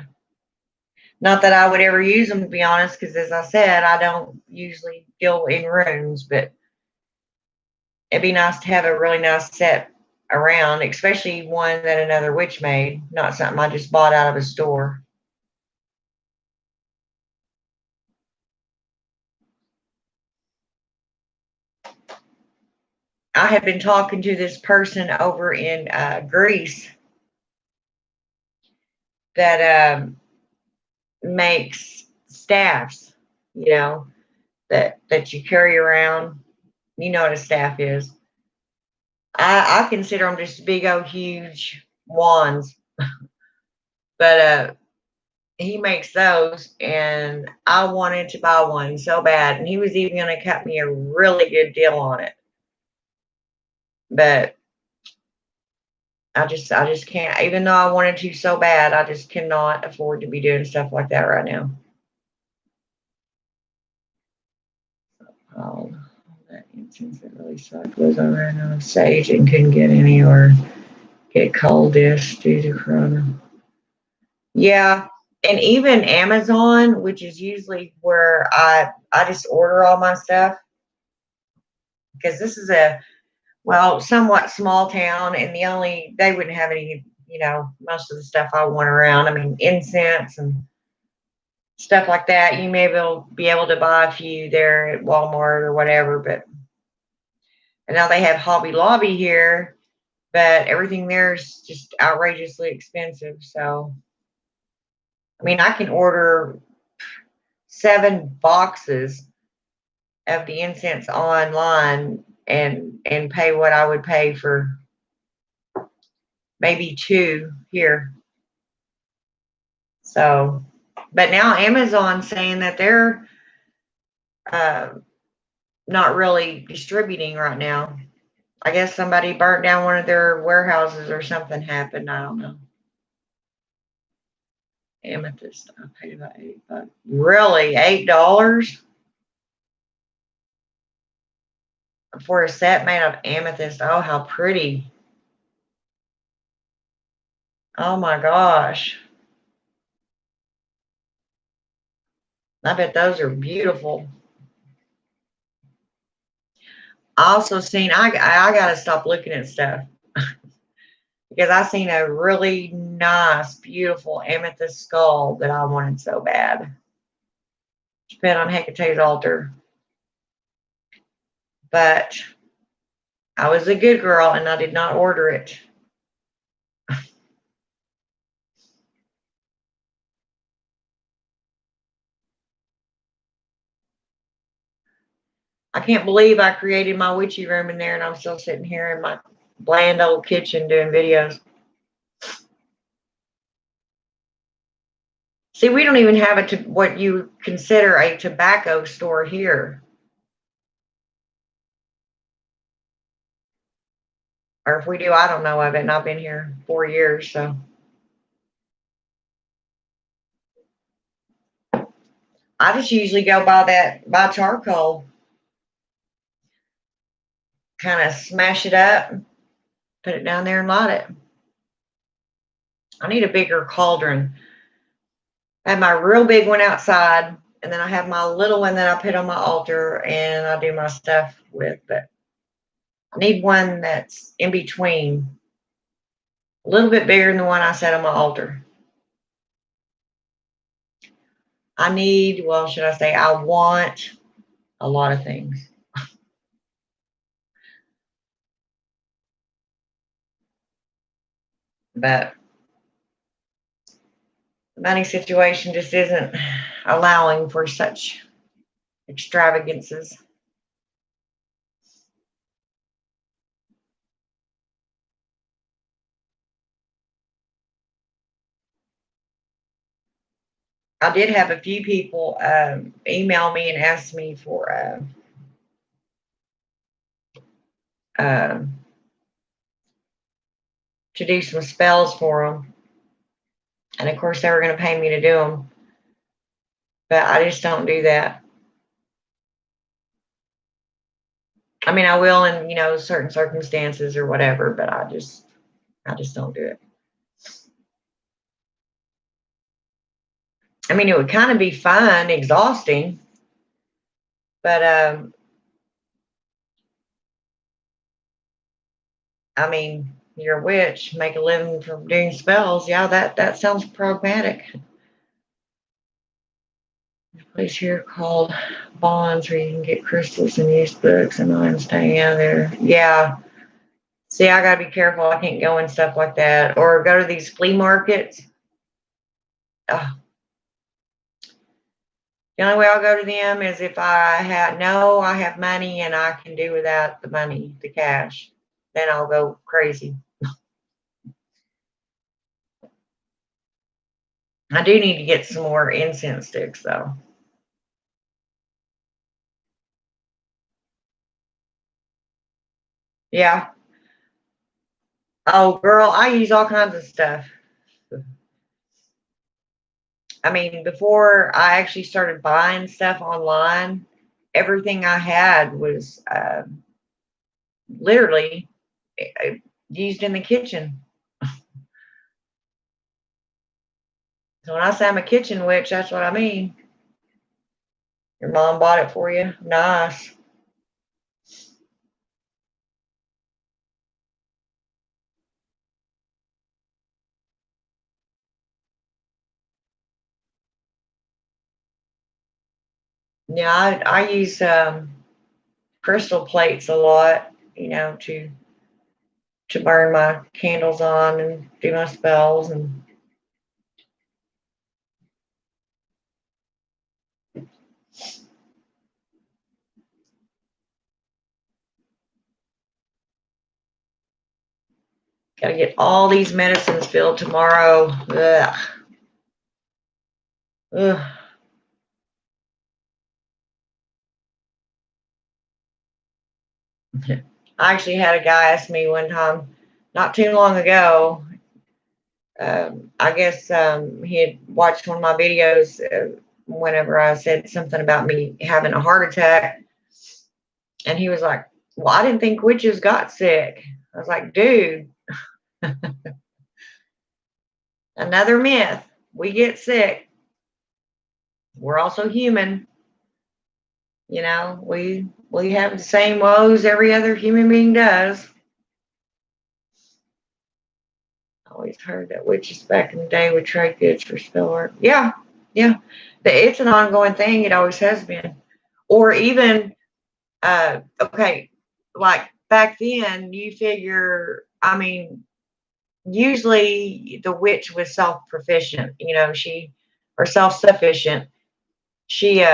Not that I would ever use them, to be honest, because as I said, I don't usually deal in rooms, but it'd be nice to have a really nice set around, especially one that another witch made, not something I just bought out of a store. I had been talking to this person over in Greece that makes staffs, you know, that you carry around. You know what a staff is. I consider them just big old huge wands, but he makes those, and I wanted to buy one so bad, and he was even going to cut me a really good deal on it, but I just can't. Even though I wanted to so bad, I just cannot afford to be doing stuff like that right now. Oh, that incense that really sucked was I ran out of sage and couldn't get any or get cold dish due to Corona. Yeah, and even Amazon, which is usually where I just order all my stuff, because this is a somewhat small town, and they wouldn't have any, most of the stuff I want around. I mean, incense and stuff like that. You may be able to buy a few there at Walmart or whatever, but and now they have Hobby Lobby here, but everything there is just outrageously expensive. So, I mean, I can order 7 boxes of the incense online and pay what I would pay for maybe 2 here. So, but now Amazon's saying that they're uh, not really distributing right now. I guess somebody burnt down one of their warehouses or something happened. I don't know. Amethyst. I paid about $8. Really, $8 for a set made of amethyst? Oh, how pretty! Oh my gosh! I bet those are beautiful. I also seen I gotta stop looking at stuff because I seen a really nice, beautiful amethyst skull that I wanted so bad. Spent on Hecate's altar, but I was a good girl and I did not order it. I can't believe I created my witchy room in there and I'm still sitting here in my bland old kitchen doing videos. See, we don't even have what you consider a tobacco store here. Or if we do, I don't know of it, and I've been here 4 years, so. I just usually go by charcoal, kind of smash it up, put it down there and light it. I need a bigger cauldron. I have my real big one outside, and then I have my little one that I put on my altar and I do my stuff with, but I need one that's in between, a little bit bigger than the one I set on my altar. I want a lot of things. But the money situation just isn't allowing for such extravagances. I did have a few people email me and ask me for to do some spells for them. And of course, they were going to pay me to do them. But I just don't do that. I mean, I will in, certain circumstances or whatever, but I just don't do it. I mean, it would kind of be fun, exhausting, but I mean, you're a witch, make a living from doing spells. Yeah, that sounds pragmatic. There's a place here called Bonds where you can get crystals and used books, and I'm staying out there. Yeah. See, I gotta be careful. I can't go and stuff like that, or go to these flea markets. Ugh. The only way I'll go to them is if I have money and I can do without the money, the cash. Then I'll go crazy. I do need to get some more incense sticks though. Yeah. Oh, girl, I use all kinds of stuff. I mean, before I actually started buying stuff online, everything I had was literally used in the kitchen. So when I say I'm a kitchen witch, that's what I mean. Your mom bought it for you? Nice. Yeah, I use crystal plates a lot, to burn my candles on and do my spells, and gotta get all these medicines filled tomorrow. Ugh. Ugh. I actually had a guy ask me one time, not too long ago. I guess he had watched one of my videos whenever I said something about me having a heart attack. And he was like, well, I didn't think witches got sick. I was like, dude, another myth. We get sick. We're also human. We have the same woes every other human being does. I always heard that witches back in the day would trade goods for spell work. Yeah, yeah. But it's an ongoing thing. It always has been. Or even, okay, like back then, you figure, I mean, usually the witch was self-proficient, or self-sufficient. She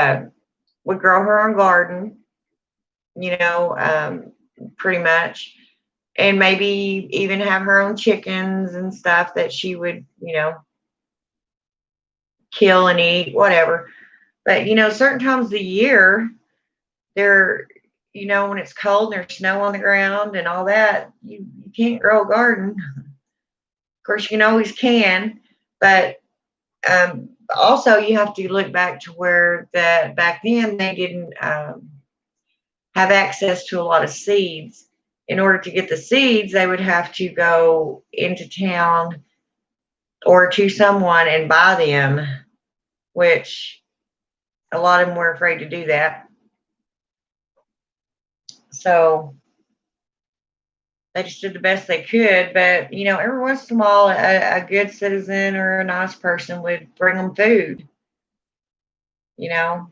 would grow her own garden, you know, um, pretty much, and maybe even have her own chickens and stuff that she would, kill and eat, whatever. But certain times of the year, there, when it's cold and there's snow on the ground and all that, you can't grow a garden. Of course, you can always can, but also you have to look back to where that back then they didn't have access to a lot of seeds. In order to get the seeds, they would have to go into town or to someone and buy them, which a lot of them were afraid to do that. So they just did the best they could. But, every once in a while, a good citizen or a nice person would bring them food, you know,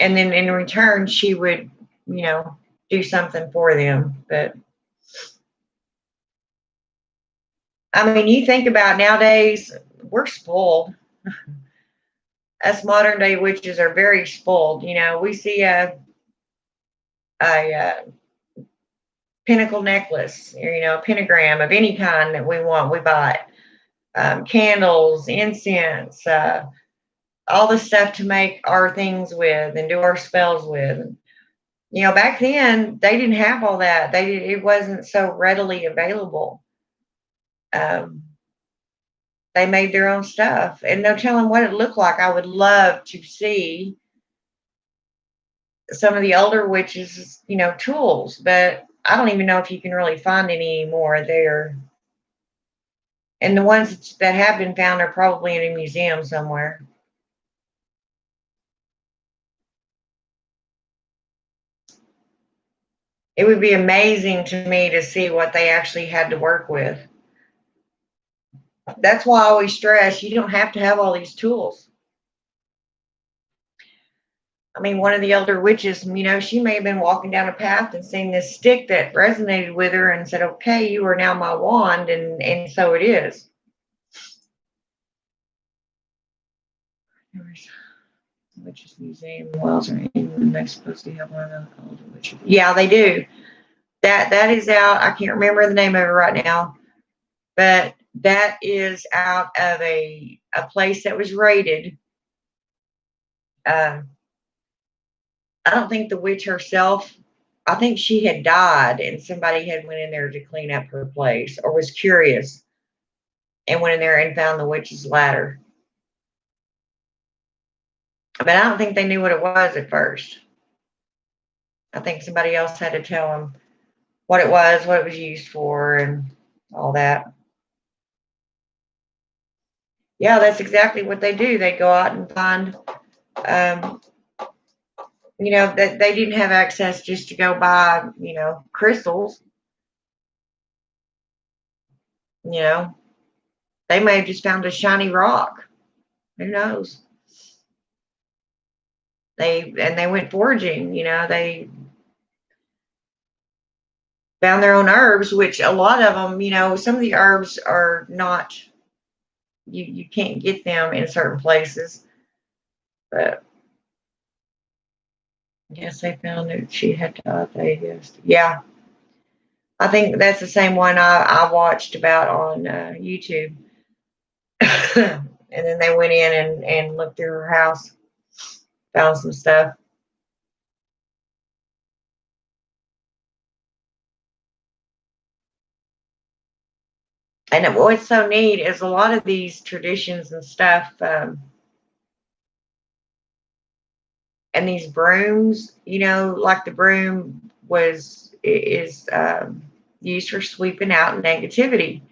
and then in return, she would, do something for them. But I mean, you think about nowadays, we're spoiled. Us modern day witches are very spoiled. We see a pinnacle necklace, or, a pentagram of any kind that we want, we buy it. Candles, incense, all the stuff to make our things with and do our spells with. Back then they didn't have all that. It wasn't so readily available. Um, they made their own stuff, and no telling what it looked like. I would love to see some of the older witches, tools, but I don't even know if you can really find any more there. And the ones that have been found are probably in a museum somewhere. It would be amazing to me to see what they actually had to work with. That's why I always stress you don't have to have all these tools. I mean, one of the elder witches, she may have been walking down a path and seen this stick that resonated with her and said, okay, you are now my wand, and so it is. Witches Museum, Wells, or England, they're supposed to have one of the older witches. Yeah, they do. That is out. I can't remember the name of it right now, but that is out of a place that was raided. Um, I don't think the witch herself. I think she had died, and somebody had went in there to clean up her place, or was curious and went in there and found the witch's ladder. But I don't think they knew what it was at first. I think somebody else had to tell them what it was, what it was used for, and all that. Yeah, that's exactly what they do. They go out and find, um, that they didn't have access just to go buy, crystals. You know, they may have just found a shiny rock. Who knows? They went foraging. They found their own herbs, which a lot of them, some of the herbs are not. You can't get them in certain places, but yes, they found that she had died. They just, yeah. I think that's the same one I watched about on YouTube. And then they went in and looked through her house, found some stuff. And what's so neat is a lot of these traditions and stuff, and these brooms, like the broom is used for sweeping out negativity,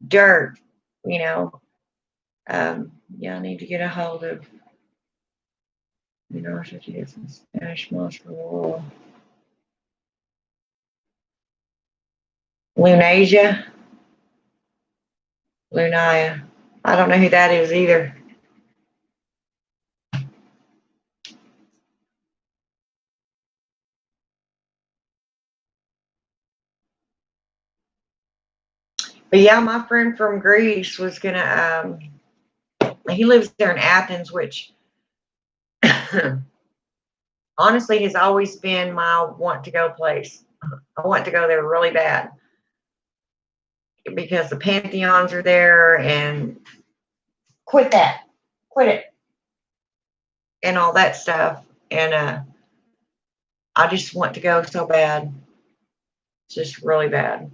dirt, you know. Yeah, I need to get a hold of, such as Spanish monster wall. Lunasia, Lunia. I don't know who that is either. But yeah, my friend from Greece was gonna. He lives there in Athens, which honestly has always been my want to go place. I want to go there really bad because the pantheons are there and quit that, quit it, and all that stuff. And I just want to go so bad, just really bad.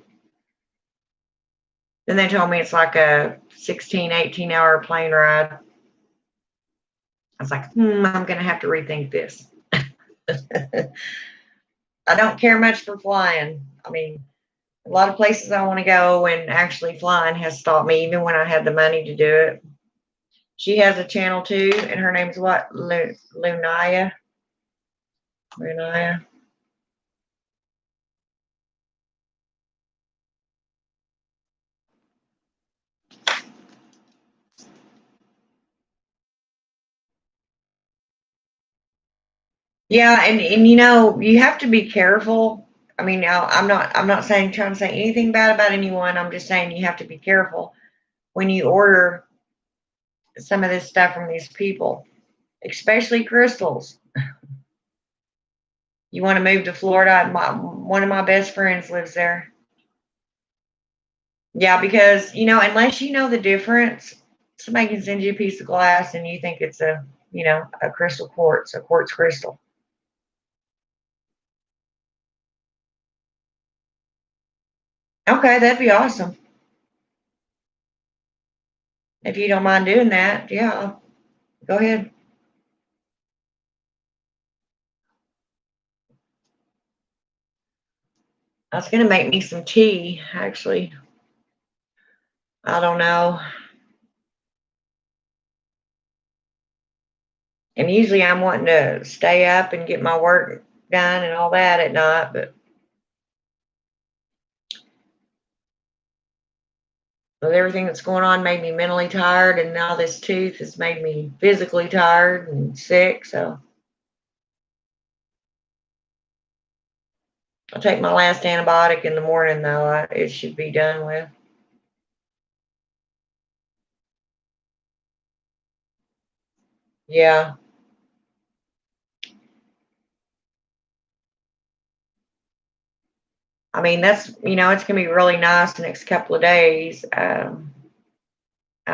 Then they told me it's like a 16, 18-hour plane ride. I was like, I'm going to have to rethink this. I don't care much for flying. I mean, a lot of places I want to go, and actually flying has stopped me, even when I had the money to do it. She has a channel too, and her name's what? Lunaya. Lunaya. Yeah, and you know, you have to be careful. I mean, now I'm not saying trying to say anything bad about anyone. I'm just saying you have to be careful when you order some of this stuff from these people, especially crystals. You want to move to Florida? One of my best friends lives there. Yeah, because you know, unless you know the difference, somebody can send you a piece of glass and you think it's a crystal quartz, a quartz crystal. Okay, that'd be awesome. If you don't mind doing that, yeah, go ahead. I was gonna make me some tea, actually. I don't know. And usually I'm wanting to stay up and get my work done and all that at night, but with everything that's going on made me mentally tired, and now this tooth has made me physically tired and sick. So I'll take my last antibiotic in the morning, though. It should be done with. Yeah. I mean, it's going to be really nice the next couple of days. I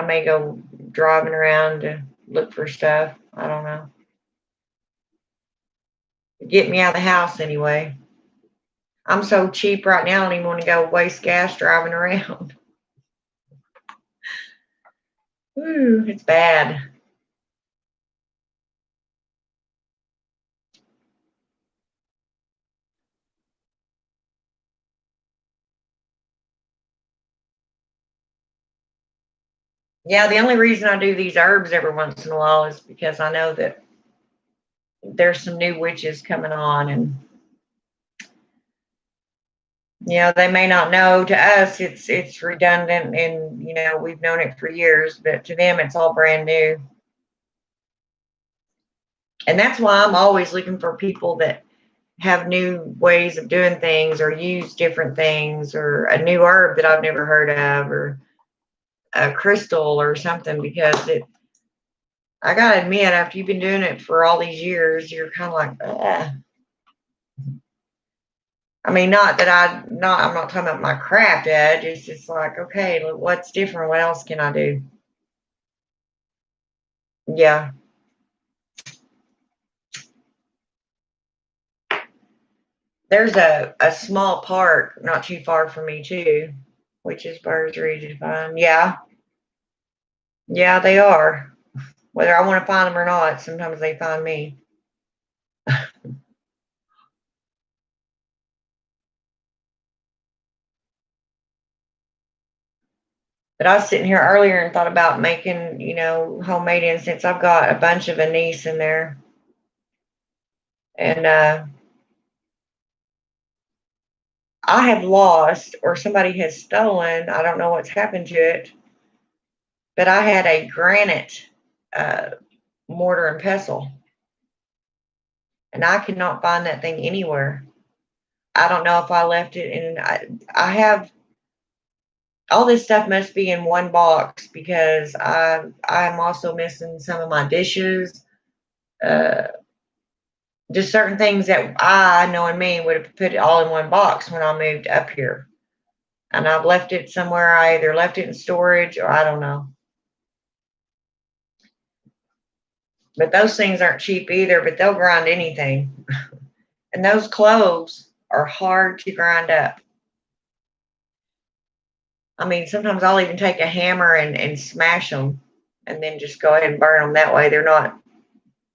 may go driving around to look for stuff. I don't know. Get me out of the house anyway. I'm so cheap right now, I don't even want to go waste gas driving around. Ooh, it's bad. Yeah, the only reason I do these herbs every once in a while is because I know that there's some new witches coming on, and they may not know. To us it's redundant, and we've known it for years, but to them it's all brand new. And that's why I'm always looking for people that have new ways of doing things or use different things or a new herb that I've never heard of or a crystal or something, because I gotta admit, after you've been doing it for all these years, you're kind of like, ugh. I mean, I'm not talking about my craft edge. It's just like, okay, look, what's different? What else can I do? Yeah. There's a small park not too far from me too, which is birds are easy to find. Yeah. Yeah, they are. Whether I want to find them or not, sometimes they find me. But I was sitting here earlier and thought about making, homemade incense. I've got a bunch of anise in there. And I have lost, or somebody has stolen, I don't know what's happened to it, but I had a granite uh, mortar and pestle, and I could not find that thing anywhere. I don't know if I left it in. I have all this stuff must be in one box because I'm also missing some of my dishes. Uh, just certain things that I, knowing me, would have put it all in one box when I moved up here. And I've left it somewhere. I either left it in storage or I don't know. But those things aren't cheap either, but they'll grind anything. And those cloves are hard to grind up. I mean, sometimes I'll even take a hammer and smash them and then just go ahead and burn them that way. They're not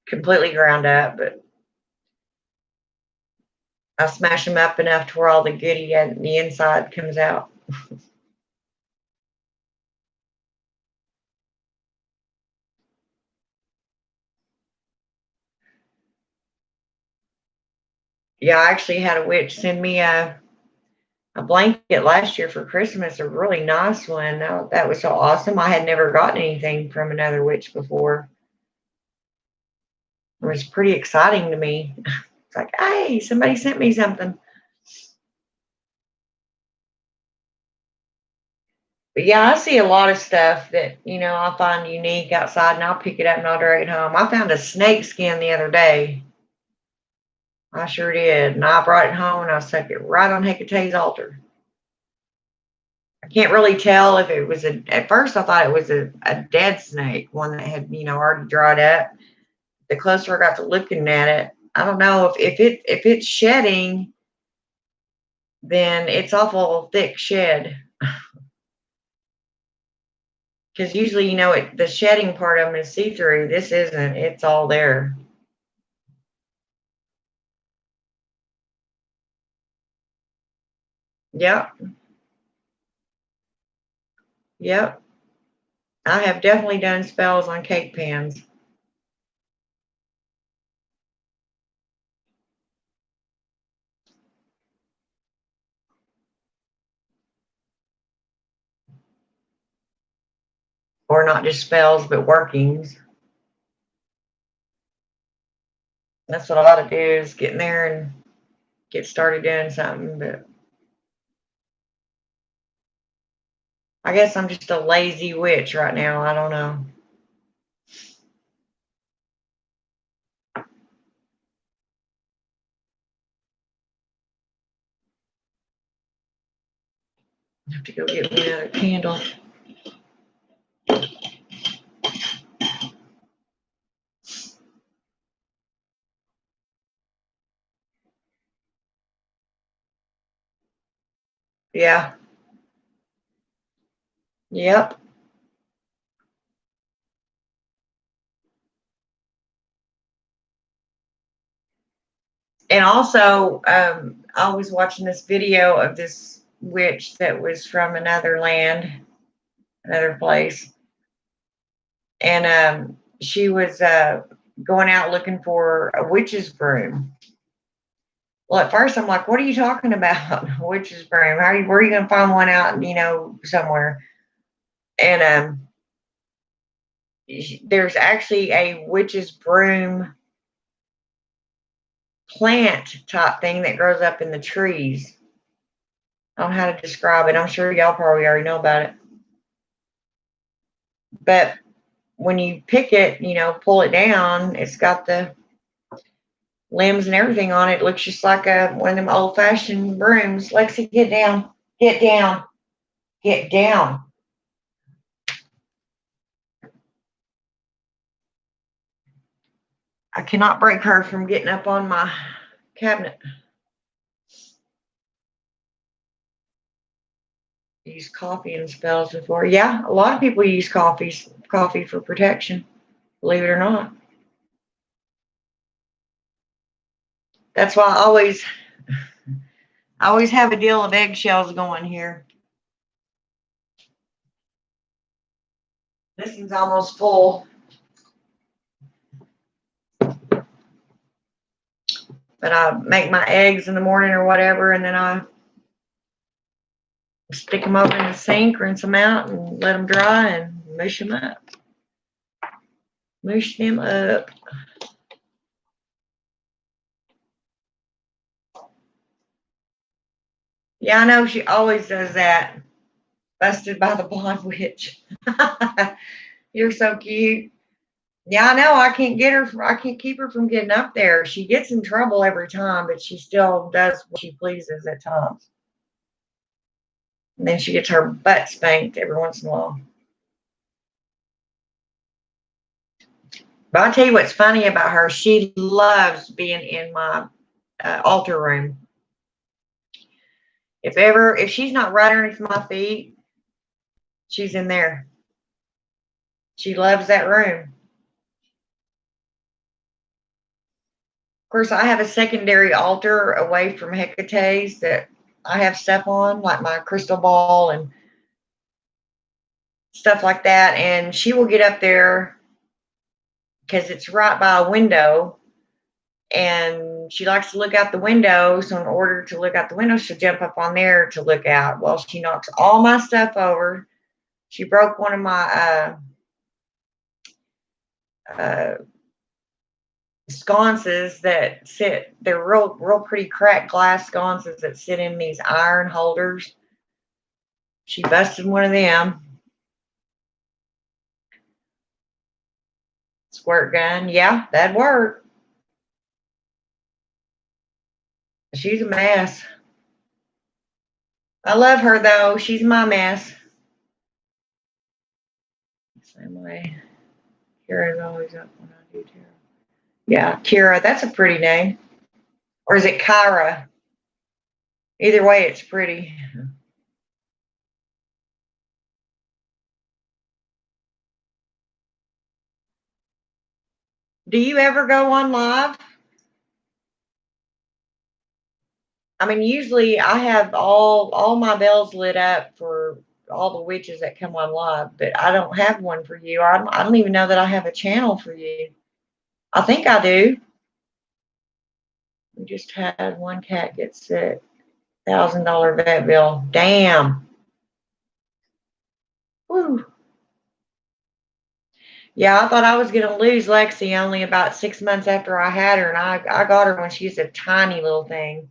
completely ground up, but I'll smash them up enough to where all the goodie and the inside comes out. Yeah, I actually had a witch send me a blanket last year for Christmas, a really nice one. Oh, that was so awesome. I had never gotten anything from another witch before. It was pretty exciting to me. It's like, hey, somebody sent me something. But yeah, I see a lot of stuff that, I find unique outside and I'll pick it up and I'll drag it home. I found a snake skin the other day. I sure did. And I brought it home and I stuck it right on Hecate's altar. I can't really tell if it was at first I thought it was a dead snake, one that had, already dried up. The closer I got to looking at it, I don't know if it's shedding, then it's awful thick shed. Because usually, the shedding part of them is see through. This isn't. It's all there. Yep. Yep. I have definitely done spells on cake pans. Or not just spells, but workings. That's what I ought to do is get in there and get started doing something. But I guess I'm just a lazy witch right now. I don't know. I have to go get me another candle. Yeah. Yep. And also, I was watching this video of this witch that was from another land, another place, and she was going out looking for a witch's broom. Well, at first I'm like, "What are you talking about, a witch's broom? Where are you going to find one out, somewhere?" And there's actually a witch's broom plant type thing that grows up in the trees. I don't know how to describe it. I'm sure y'all probably already know about it. But when you pick it, pull it down, it's got the limbs and everything on it. It looks just like one of them old fashioned brooms. Lexi, get down. Get down. Get down. I cannot break her from getting up on my cabinet. Use coffee in spells before. Yeah, a lot of people use coffee for protection, believe it or not. That's why I always have a deal of eggshells going here. This one's almost full. But I make my eggs in the morning or whatever, and then I stick them over in the sink, rinse them out, and let them dry and mush them up. Mush them up. Yeah, I know she always does that. Busted by the blonde witch. You're so cute. Yeah, I know. I can't keep her from getting up there. She gets in trouble every time, but she still does what she pleases at times. And then she gets her butt spanked every once in a while. But I'll tell you what's funny about her. She loves being in my altar room. If she's not right underneath my feet, she's in there. She loves that room. Of course, I have a secondary altar away from Hecate's that I have stuff on, like my crystal ball and stuff like that. And she will get up there because it's right by a window, and she likes to look out the window. So in order to look out the window, she'll jump up on there to look out. Well, she knocks all my stuff over. She broke one of my sconces that sit. They're real pretty cracked glass sconces that sit in these iron holders. She busted one of them. Squirt gun, yeah, that'd work. She's a mess. I love her though. She's my mess. Same way. Kira's always up when I do tarot. Yeah, Kira, that's a pretty name. Or is it Kyra? Either way, it's pretty. Do you ever go on live? I mean, usually I have all my bells lit up for all the witches that come on live, but I don't have one for you. I don't even know that I have a channel for you. I think I do. We just had one cat get sick. $1,000 vet bill. Damn. Whew. Yeah, I thought I was going to lose Lexi only about 6 months after I had her, and I got her when she was a tiny little thing.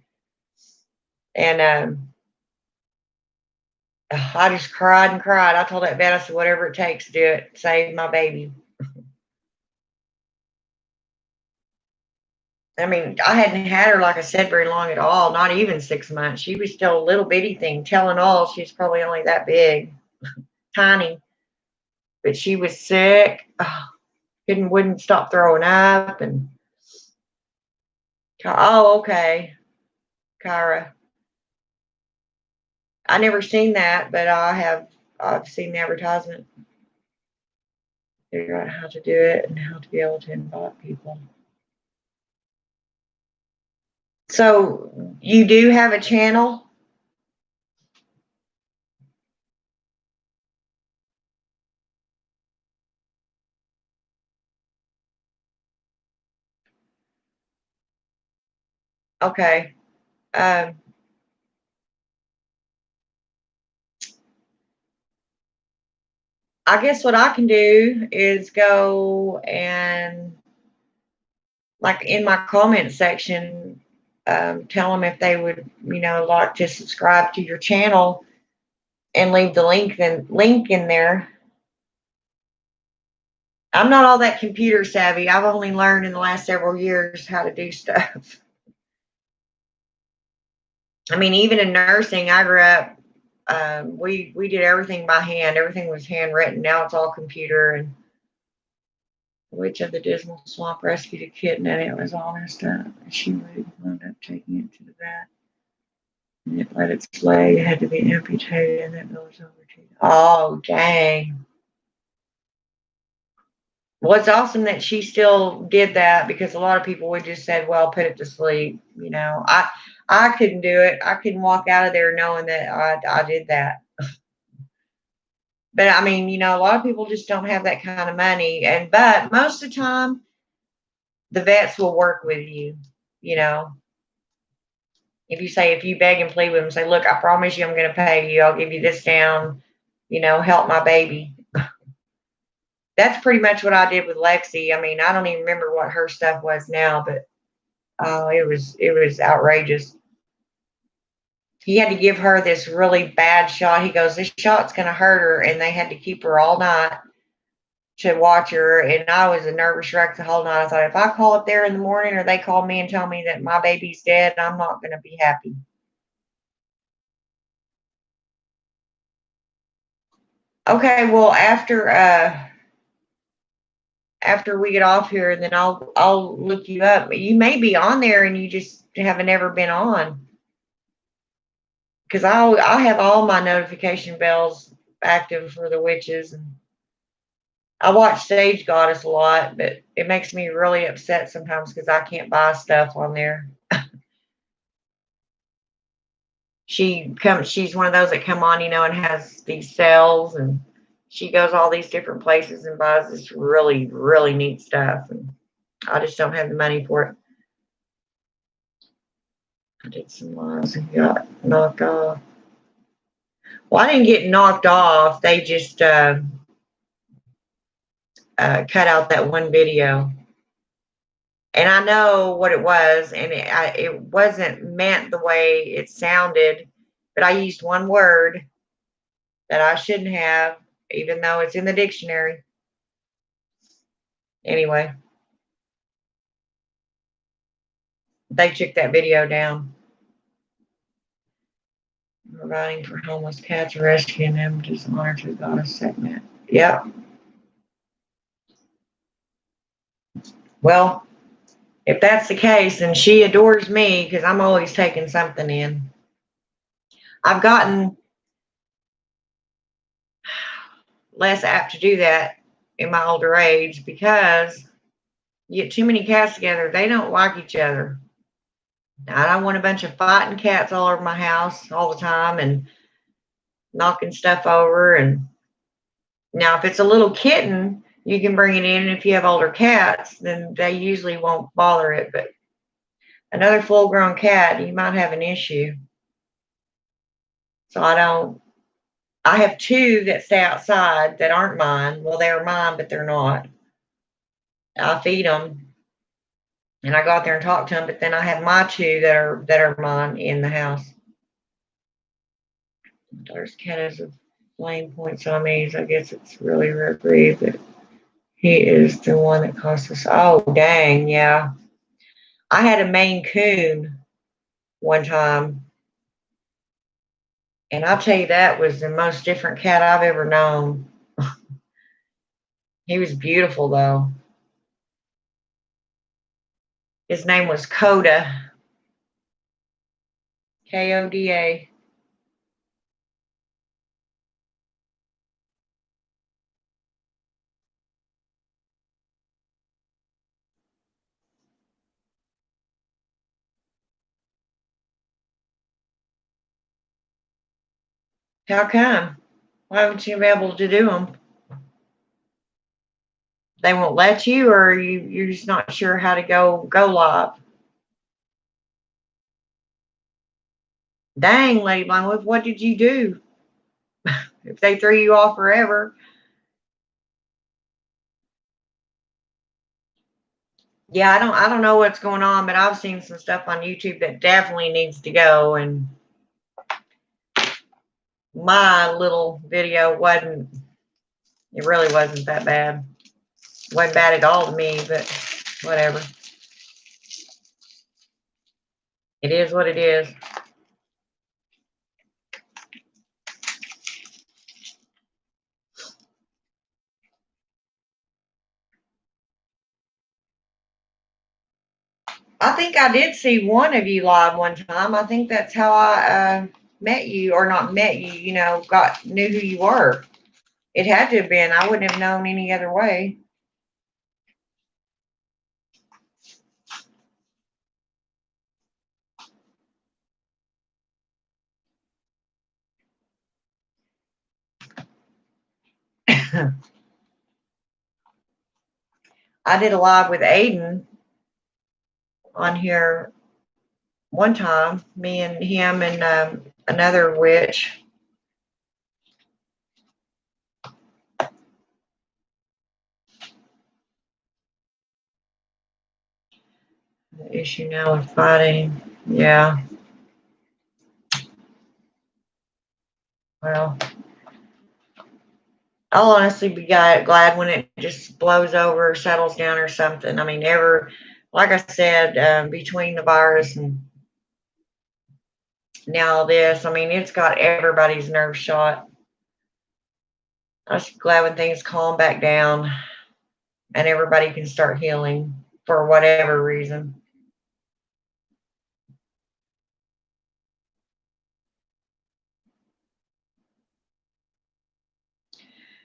And I just cried and cried. I told that vet, I said, whatever it takes to do it, save my baby. I mean, I hadn't had her, like I said, very long at all, not even 6 months. She was still a little bitty thing. Telling all, she's probably only that big, tiny. But she was sick. Oh, wouldn't stop throwing up. And oh, okay, Kyra. I never seen that, but I've seen the advertisement. Figure out how to do it and how to be able to invite people. So you do have a channel? Okay. Um, I guess what I can do is go and, like, in my comment section, tell them if they would, like to subscribe to your channel and leave the link in there. I'm not all that computer savvy. I've only learned in the last several years how to do stuff. I mean, even in nursing, I grew up. We did everything by hand. Everything was handwritten. Now it's all computer. And Witch of the Dismal Swamp rescued a kitten, and it was all messed up. She wound up taking it to the vet, and it let its leg. It had to be amputated, and that bill was over to. Oh, dang. Well, it's awesome that she still did that, because a lot of people would just said, well, put it to sleep. I couldn't do it. I couldn't walk out of there knowing that I did that. But I mean, a lot of people just don't have that kind of money. But most of the time, the vets will work with you. If you beg and plead with them, say, look, I promise you I'm going to pay you. I'll give you this down, help my baby. That's pretty much what I did with Lexi. I mean, I don't even remember what her stuff was now, but it was outrageous. he had to give her this really bad shot. He goes, this shot's going to hurt her. And they had to keep her all night to watch her. And I was a nervous wreck the whole night. I thought, if I call up there in the morning or they call me and tell me that my baby's dead, I'm not going to be happy. Okay, well, after we get off here, then I'll look you up. You may be on there and you just haven't ever been on. Because I have all my notification bells active for the witches, and I watch Sage Goddess a lot, but it makes me really upset sometimes because I can't buy stuff on there. She's one of those that come on, and has these sales, and she goes all these different places and buys this really, really neat stuff, and I just don't have the money for it. I did some lives and got knocked off. Well, I didn't get knocked off. They just cut out that one video. And I know what it was, and it wasn't meant the way it sounded, but I used one word that I shouldn't have, even though it's in the dictionary. Anyway, they took that video down. Providing for homeless cats, rescuing them, just honor to Goddess segment. Yep. Well, if that's the case, then she adores me because I'm always taking something in. I've gotten less apt to do that in my older age because you get too many cats together, they don't like each other. I don't want a bunch of fighting cats all over my house all the time and knocking stuff over. And now, if it's a little kitten, you can bring it in. And if you have older cats, then they usually won't bother it. But another full grown cat, you might have an issue. So I have two that stay outside that aren't mine. Well, they're mine, but they're not. I feed them and I go out there and talk to them, but then I have my two that are mine in the house. My daughter's cat has a flame points on me. So I guess it's really rare breed, but he is the one that cost us. Oh, dang, yeah. I had a Maine Coon one time, and I'll tell you that was the most different cat I've ever known. He was beautiful, though. His name was Coda, Koda. How come? Why would you be able to do them? They won't let you, or you're just not sure how to go live. Dang, Lady Blindwood, what did you do? If they threw you off forever. Yeah, I don't know what's going on, but I've seen some stuff on YouTube that definitely needs to go, and my little video it really wasn't that bad. It wasn't bad at all to me, but whatever. It is what it is. I think I did see one of you live one time. I think that's how I met you, or not met you, knew who you were. It had to have been. I wouldn't have known any other way. I did a live with Aiden on here one time, me and him and another witch. The issue now with fighting. Yeah. Well, I'll honestly be glad when it just blows over, settles down or something. I mean, like I said, between the virus and now this, I mean, it's got everybody's nerves shot. I'm just glad when things calm back down and everybody can start healing for whatever reason.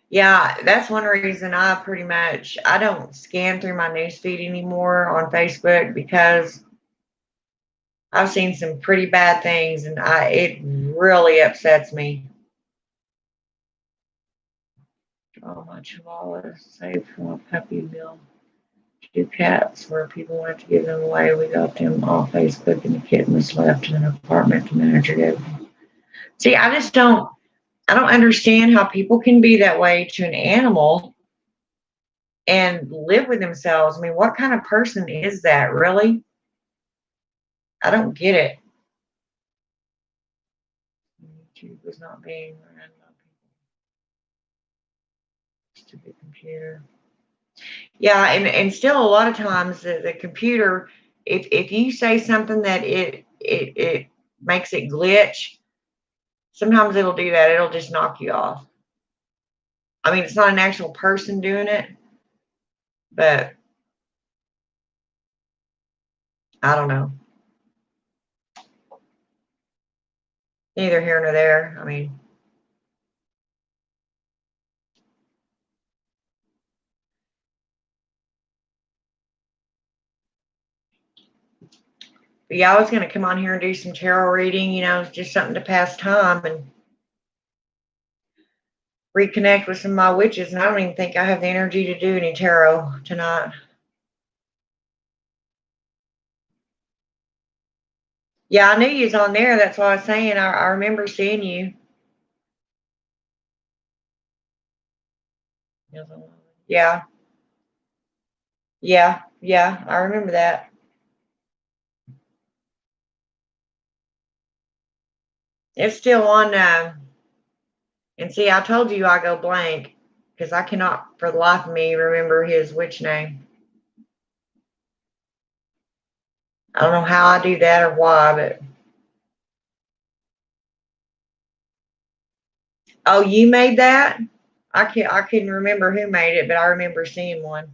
Yeah, that's one reason I don't scan through my newsfeed anymore on Facebook because I've seen some pretty bad things and it really upsets me. Oh, my chihuahua saved from a puppy mill. Two cats where people wanted to give them away. We got them off Facebook and the kitten was left in an apartment the manager gave. See, I don't understand how people can be that way to an animal and live with themselves. I mean, what kind of person is that, really? I don't get it. YouTube was not being run by people. Stupid computer. Yeah, and still a lot of times the computer, if you say something that it makes it glitch, sometimes it'll do that. It'll just knock you off. I mean, it's not an actual person doing it, but I don't know. Neither here nor there. I mean, but yeah, I was gonna come on here and do some tarot reading, just something to pass time and reconnect with some of my witches. And I don't even think I have the energy to do any tarot tonight. Yeah, I knew you was on there. That's why I was saying I remember seeing you. Yeah, yeah, I remember that. It's still on. And see, I told you I go blank because I cannot, for the life of me, remember his witch name. I don't know how I do that or why, but oh, you made that? I couldn't remember who made it, but I remember seeing one.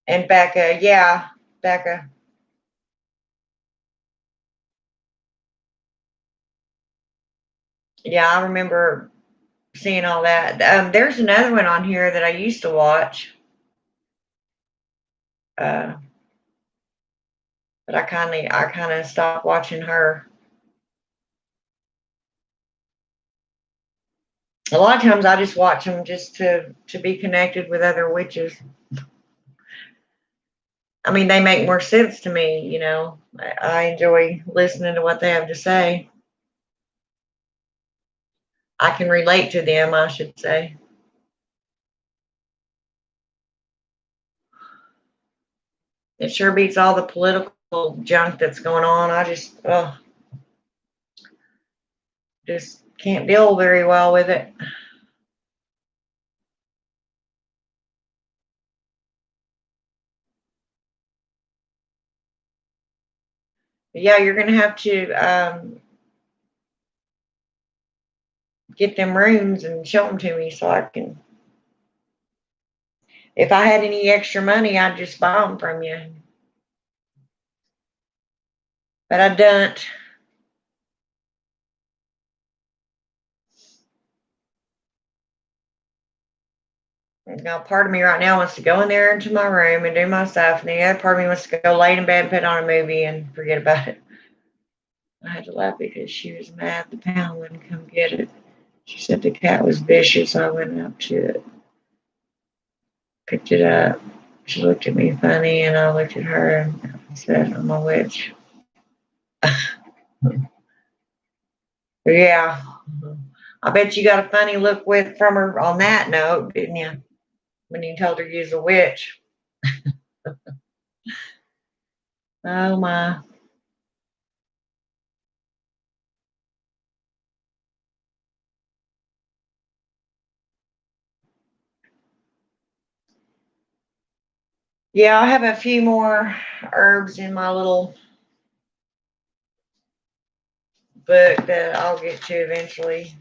And Becca, yeah, Becca. Yeah, I remember seeing all that. There's another one on here that I used to watch, uh, but I kind of stopped watching her. A lot of times I just watch them just to be connected with other witches. I mean, they make more sense to me. I enjoy listening to what they have to say. I can relate to them, I should say. It sure beats all the political junk that's going on. I just can't deal very well with it. But yeah, you're gonna have to get them rooms and show them to me so I can. If I had any extra money, I'd just buy them from you. But I don't. Now, part of me right now wants to go in there into my room and do my stuff, and the other part of me wants to go lay in bed, put on a movie, and forget about it. I had to laugh because she was mad the pound wouldn't come get it. She said the cat was vicious. I went up to it, picked it up. She looked at me funny, and I looked at her and said, I'm a witch. Yeah. I bet you got a funny look from her on that note, didn't you? When you told her you was a witch. Oh my. Yeah, I have a few more herbs in my little book that I'll get to eventually.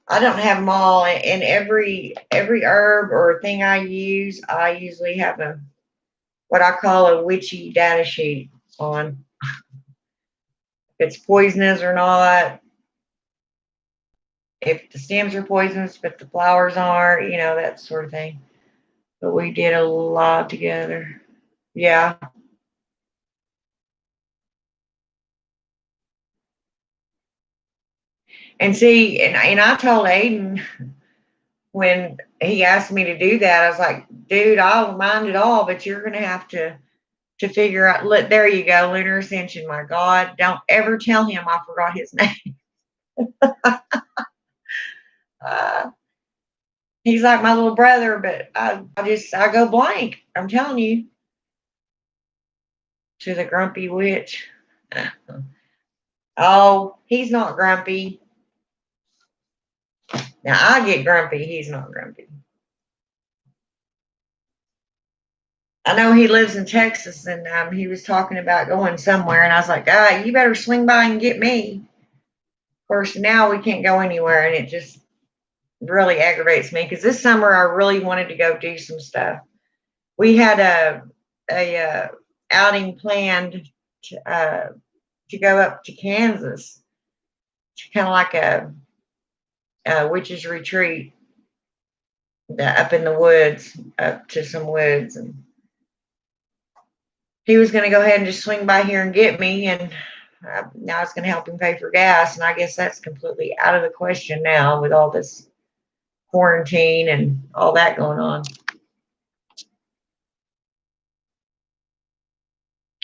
I don't have them all, and every herb or thing I use, I usually have a what I call a witchy data sheet on if it's poisonous or not, if the stems are poisonous, but the flowers aren't, that sort of thing. But we did a lot together. Yeah. And see, and I told Aiden when he asked me to do that, I was like, dude, I'll mind it all, but you're gonna have to figure out. Look, there you go, lunar ascension. My God, don't ever tell him I forgot his name. Uh, he's like my little brother, but I go blank. I'm telling you, to the grumpy witch. Oh, he's not grumpy. Now I get grumpy. He's not grumpy. I know he lives in Texas, and he was talking about going somewhere, and I was like, you better swing by and get me. Of course, now we can't go anywhere, and it just really aggravates me because this summer I really wanted to go do some stuff. We had a outing planned to go up to Kansas, to kind of like a witches retreat up in the woods, up to some woods, and he was going to go ahead and just swing by here and get me, and now I was going to help him pay for gas, and I guess that's completely out of the question now with all this quarantine and all that going on.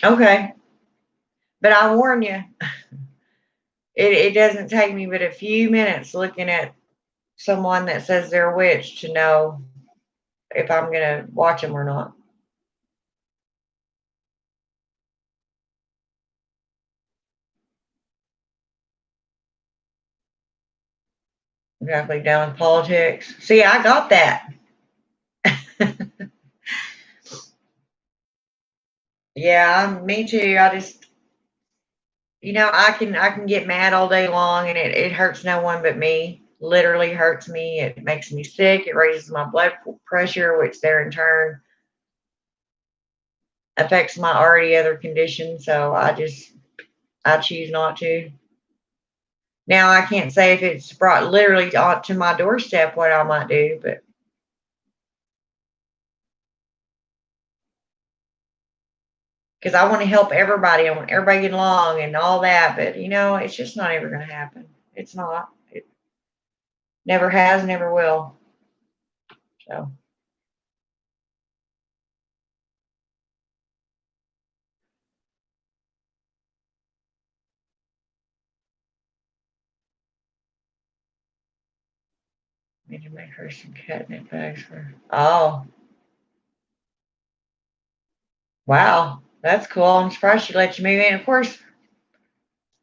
Okay, but I warn you, it doesn't take me but a few minutes looking at someone that says they're a witch to know if I'm going to watch them or not. Exactly, down in politics. See, I got that. Yeah, me too. I just, I can get mad all day long, and it hurts no one but me. Literally hurts me. It makes me sick. It raises my blood pressure, which there in turn affects my already other condition. So I choose not to. Now I can't say if it's brought literally to my doorstep what I might do, but because I want to help everybody, I want everybody to get along and all that. But it's just not ever going to happen. It's not. It never has, never will. So need to make her some catnip bags for. Oh, wow, that's cool. I'm surprised she let you move in. Of course,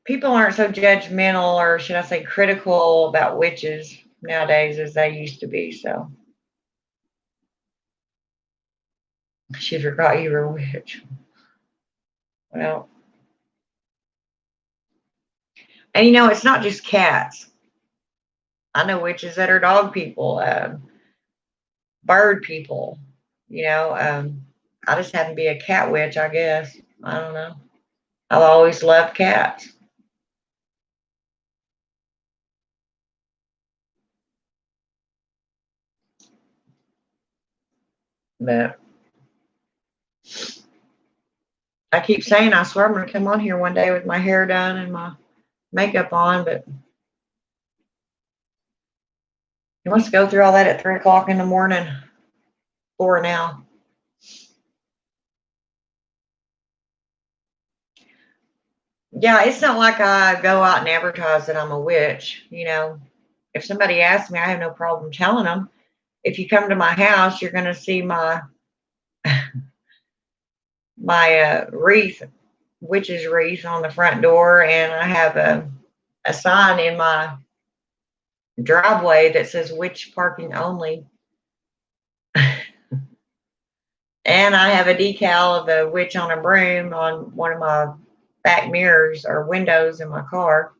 people aren't so judgmental, or should I say critical, about witches nowadays as they used to be. So she forgot you were a witch. Well, and it's not just cats. I know witches that are dog people, bird people. I just happen to be a cat witch, I guess. I don't know. I've always loved cats, but I keep saying I swear I'm going to come on here one day with my hair done and my makeup on, but he wants to go through all that at 3 o'clock in the morning. 4 now. Yeah, it's not like I go out and advertise that I'm a witch. If somebody asks me, I have no problem telling them. If you come to my house, you're going to see my wreath, witch's wreath, on the front door, and I have a sign in my driveway that says witch parking only. And I have a decal of a witch on a broom on one of my back mirrors or windows in my car.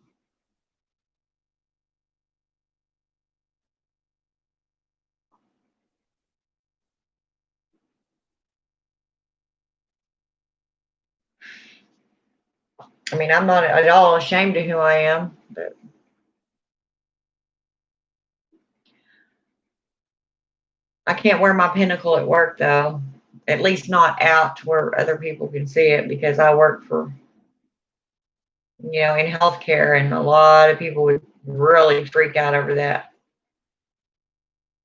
I mean, I'm not at all ashamed of who I am, but I can't wear my pinnacle at work though. At least not out to where other people can see it because I work for, in healthcare, and a lot of people would really freak out over that.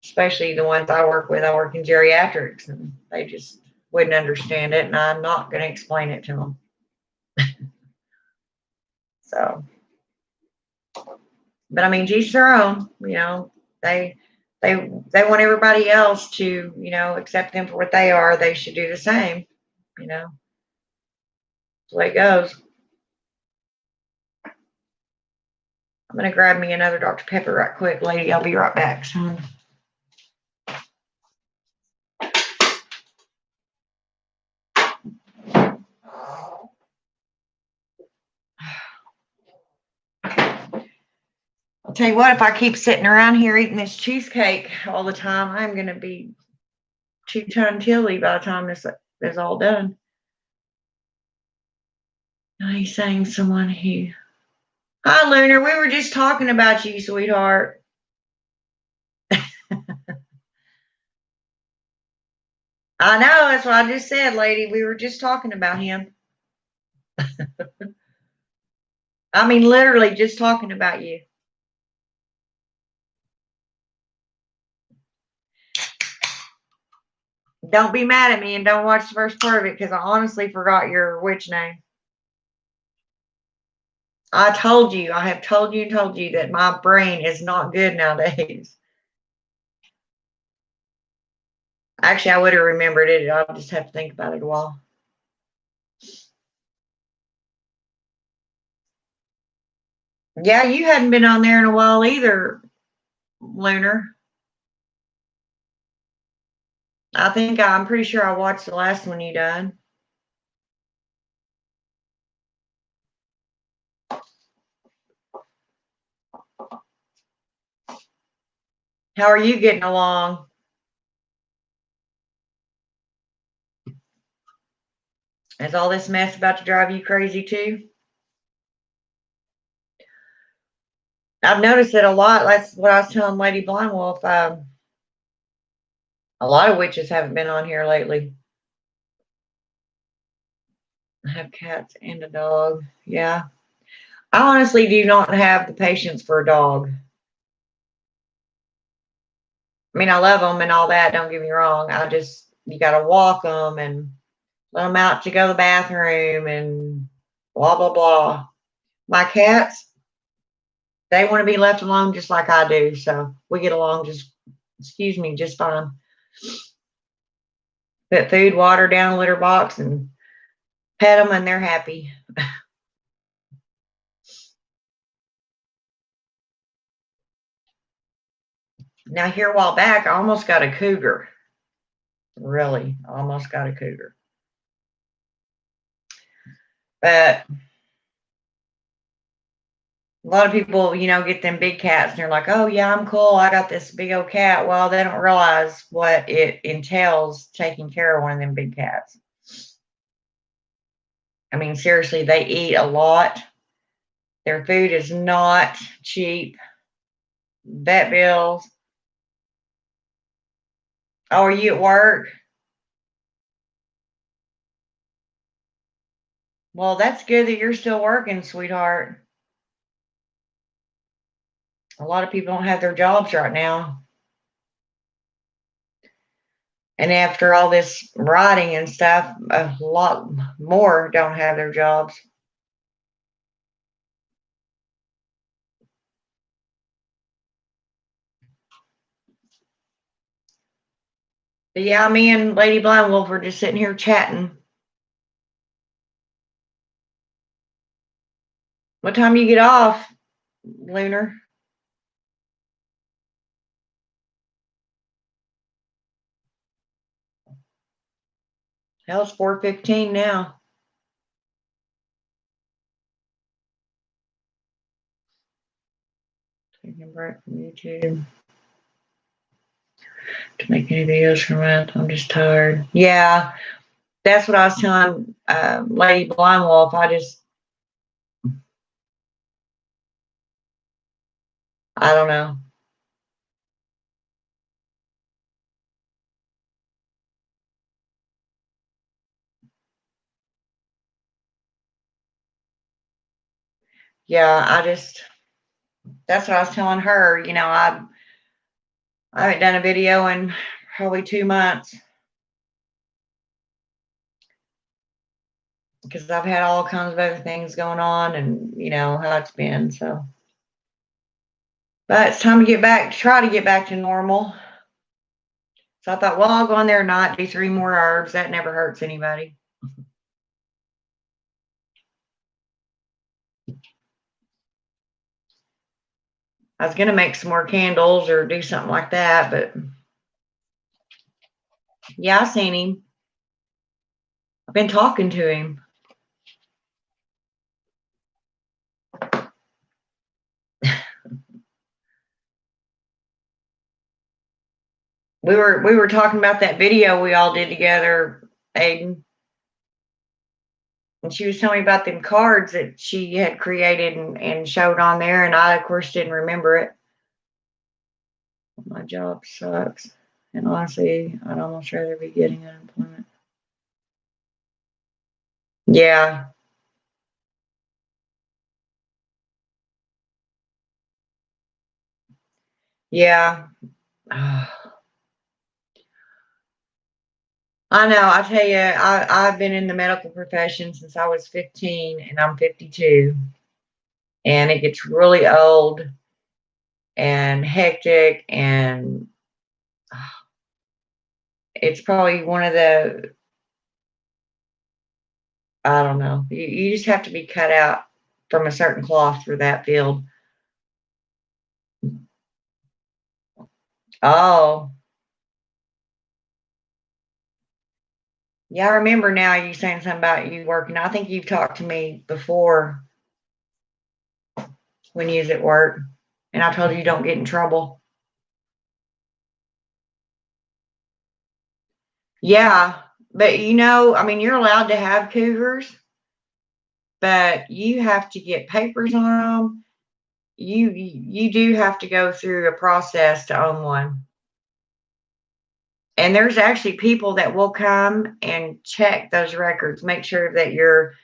Especially the ones I work with. I work in geriatrics and they just wouldn't understand it, and I'm not going to explain it to them. So, but I mean, each their own. They they want everybody else to accept them for what they are. They should do the same. That's the way it goes. I'm gonna grab me another Dr. Pepper right quick, lady. I'll be right back, son. I'll tell you what, if I keep sitting around here eating this cheesecake all the time, I'm gonna be two-ton tilly by the time this is all done. Now he's saying someone who. Hi, Lunar. We were just talking about you, sweetheart. I know. That's what I just said, lady. We were just talking about him. I mean, literally just talking about you. Don't be mad at me and don't watch the first part of it because I honestly forgot your witch name. I told you. I have told you and told you that my brain is not good nowadays. Actually, I would have remembered it. I'll just have to think about it a while. Yeah, you hadn't been on there in a while either, Lunar. I'm pretty sure I watched the last one you done. How are you getting along? Is all this mess about to drive you crazy too? I've noticed it a lot. That's what I was telling Lady Blind Wolf. A lot of witches haven't been on here lately. I have cats and a dog. Yeah. I honestly do not have the patience for a dog. I mean, I love them and all that. Don't get me wrong. You got to walk them and let them out to go to the bathroom and blah, blah, blah. My cats, they want to be left alone just like I do. So we get along just fine. Put food, water down a litter box and pet them and they're happy. Now, here a while back, I almost got a cougar. Really, almost got a cougar. But a lot of people, get them big cats and they're like, oh, yeah, I'm cool. I got this big old cat. Well, they don't realize what it entails taking care of one of them big cats. I mean, seriously, they eat a lot. Their food is not cheap. Vet bills. Oh, are you at work? Well, that's good that you're still working, sweetheart. A lot of people don't have their jobs right now. And after all this writing and stuff, a lot more don't have their jobs. But yeah, me and Lady Blind Wolf are just sitting here chatting. What time you get off, Lunar? Hell, it's 4:15 now. Taking a break from YouTube to make any videos for a month. I'm just tired. Yeah, that's what I was telling Lady Blind Wolf. I don't know. Yeah, that's what I was telling her. I haven't done a video in probably 2 months because I've had all kinds of other things going on and how it's been. So, but it's time to try to get back to normal. So I thought, well, I'll go in there and not do 3 more herbs. That never hurts anybody. I was going to make some more candles or do something like that, but yeah, I seen him. I've been talking to him. We were talking about that video we all did together, Aiden. And she was telling me about them cards that she had created and showed on there, and I, of course, didn't remember it. My job sucks. And honestly, I'd almost rather be getting unemployment. Yeah. Yeah. I know. I tell you, I've been in the medical profession since I was 15, and I'm 52. And it gets really old and hectic, and it's probably one of the, I don't know. You just have to be cut out from a certain cloth for that field. Oh, yeah, I remember now you saying something about you working. I think you've talked to me before when you was at work, and I told you don't get in trouble. Yeah, but I mean, you're allowed to have cougars, but you have to get papers on them. You do have to go through a process to own one. And there's actually people that will come and check those records, make sure that you're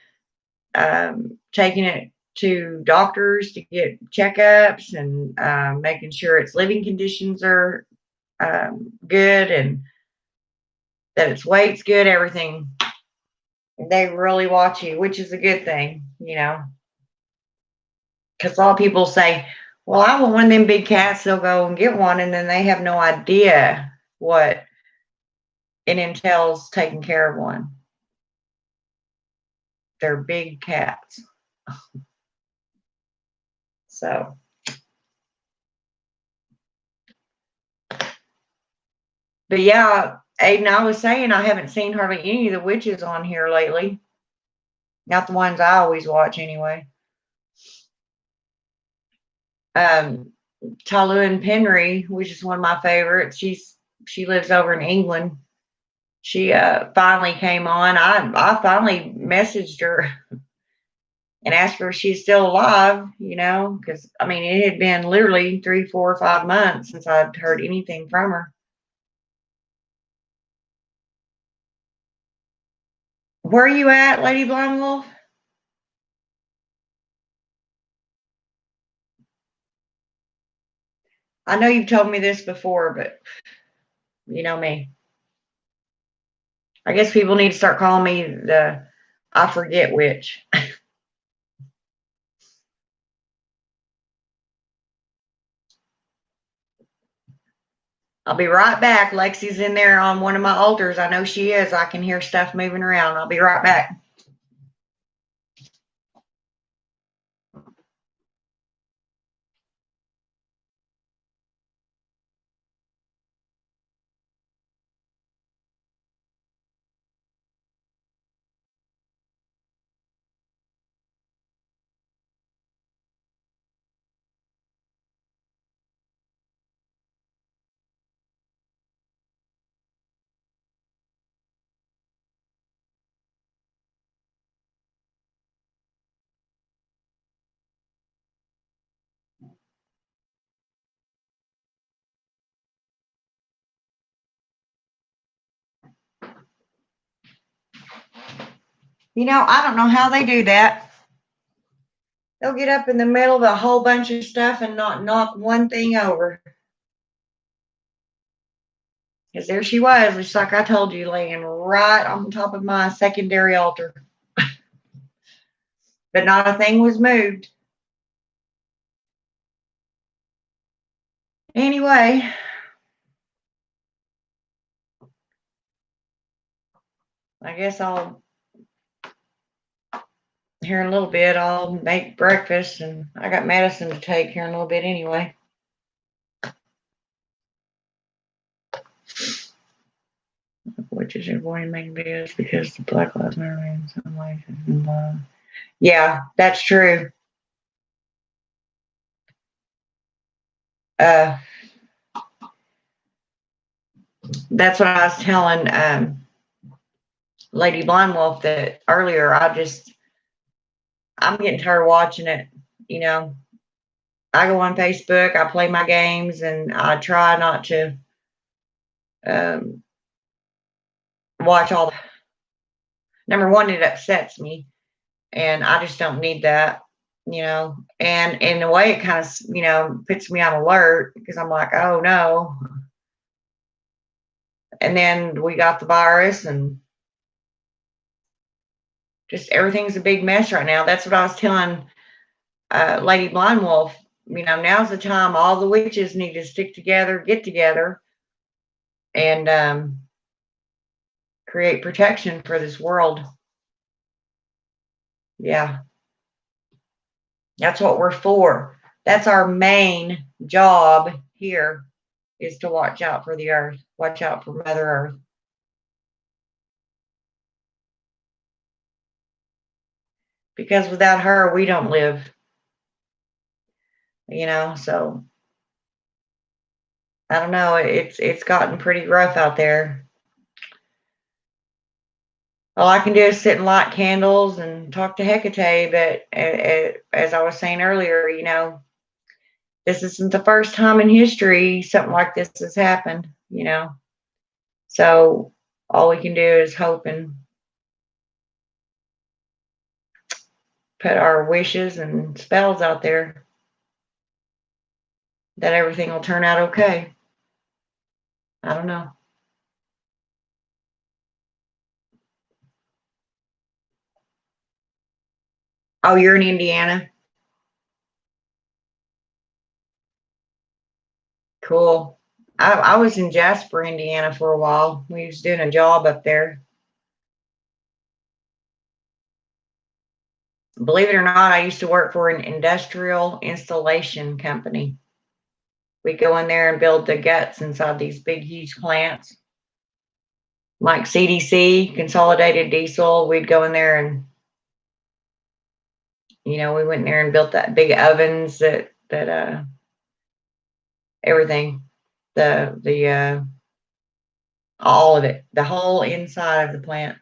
taking it to doctors to get checkups and making sure its living conditions are good and that its weight's good, everything. They really watch you, which is a good thing, because a lot of people say, well, I want one of them big cats. They'll go and get one, and then they have no idea what it entails taking care of one. They're big cats. So, but yeah, Aiden, I was saying I haven't seen hardly any of the witches on here lately. Not the ones I always watch anyway. Um, Talu Penry, which is one of my favorites. She lives over in England. She finally came on. I finally messaged her and asked her if she's still alive, because I mean it had been literally 3, 4, 5 months since I'd heard anything from her. Where are you at, Lady Blind Wolf? I know you've told me this before, but you know me. I guess people need to start calling me the I forget witch. I'll be right back. Lexi's in there on one of my altars. I know she is. I can hear stuff moving around. I'll be right back. I don't know how they do that. They'll get up in the middle of a whole bunch of stuff and not knock one thing over. Because there she was, just like I told you, laying right on top of my secondary altar. But not a thing was moved. Anyway, I guess here in a little bit, I'll make breakfast, and I got medicine to take here in a little bit anyway. Which is avoiding making videos because the Black Lives Matter in some ways. Yeah, that's true. Uh, that's what I was telling Lady Blind Wolf that earlier. I'm getting tired of watching it. I go on Facebook, I play my games, and I try not to um, watch all. Number one, it upsets me, and I just don't need that. And in a way, it kind of puts me on alert because I'm like, oh no. And then we got the virus, and just everything's a big mess right now. That's what I was telling Lady Blind Wolf. Now's the time all the witches need to stick together, get together, and create protection for this world. Yeah, that's what we're for. That's our main job here, is to watch out for the earth, watch out for Mother Earth. Because without her, we don't live. So I don't know. It's gotten pretty rough out there. All I can do is sit and light candles and talk to Hecate. But as I was saying earlier, this isn't the first time in history something like this has happened. So all we can do is hope and put our wishes and spells out there that everything will turn out okay. I don't know. Oh, you're in Indiana? Cool. I was in Jasper, Indiana for a while. We was doing a job up there. Believe it or not, I used to work for an industrial installation company. We go in there and build the guts inside these big, huge plants. Like CDC, Consolidated Diesel, we'd go in there and, we went in there and built that big ovens that everything, the all of it, the whole inside of the plant.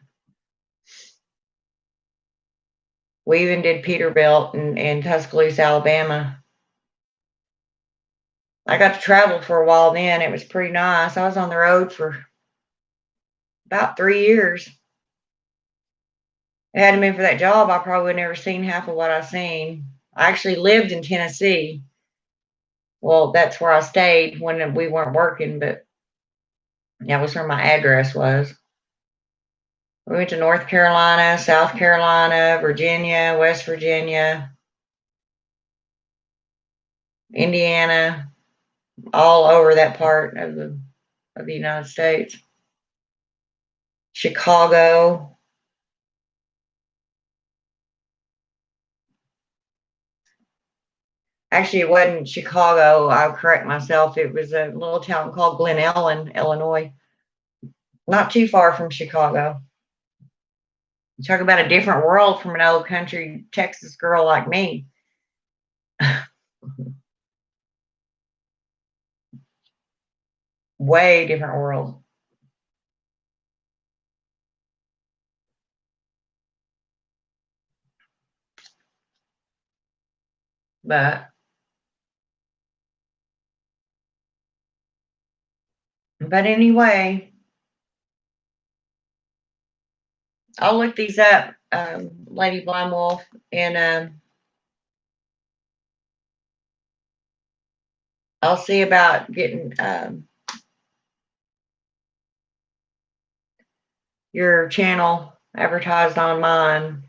We even did Peterbilt in Tuscaloosa, Alabama. I got to travel for a while then. It was pretty nice. I was on the road for about 3 years. If it hadn't been for that job, I probably would never seen half of what I seen. I actually lived in Tennessee. Well, that's where I stayed when we weren't working, but that was where my address was. We went to North Carolina, South Carolina, Virginia, West Virginia, Indiana, all over that part of the United States. Chicago. Actually, it wasn't Chicago. I'll correct myself. It was a little town called Glen Ellen, Illinois. Not too far from Chicago. Talk about a different world from an old country Texas girl like me. Way different world. But anyway, I'll look these up, Lady Blind Wolf, and I'll see about getting your channel advertised on mine.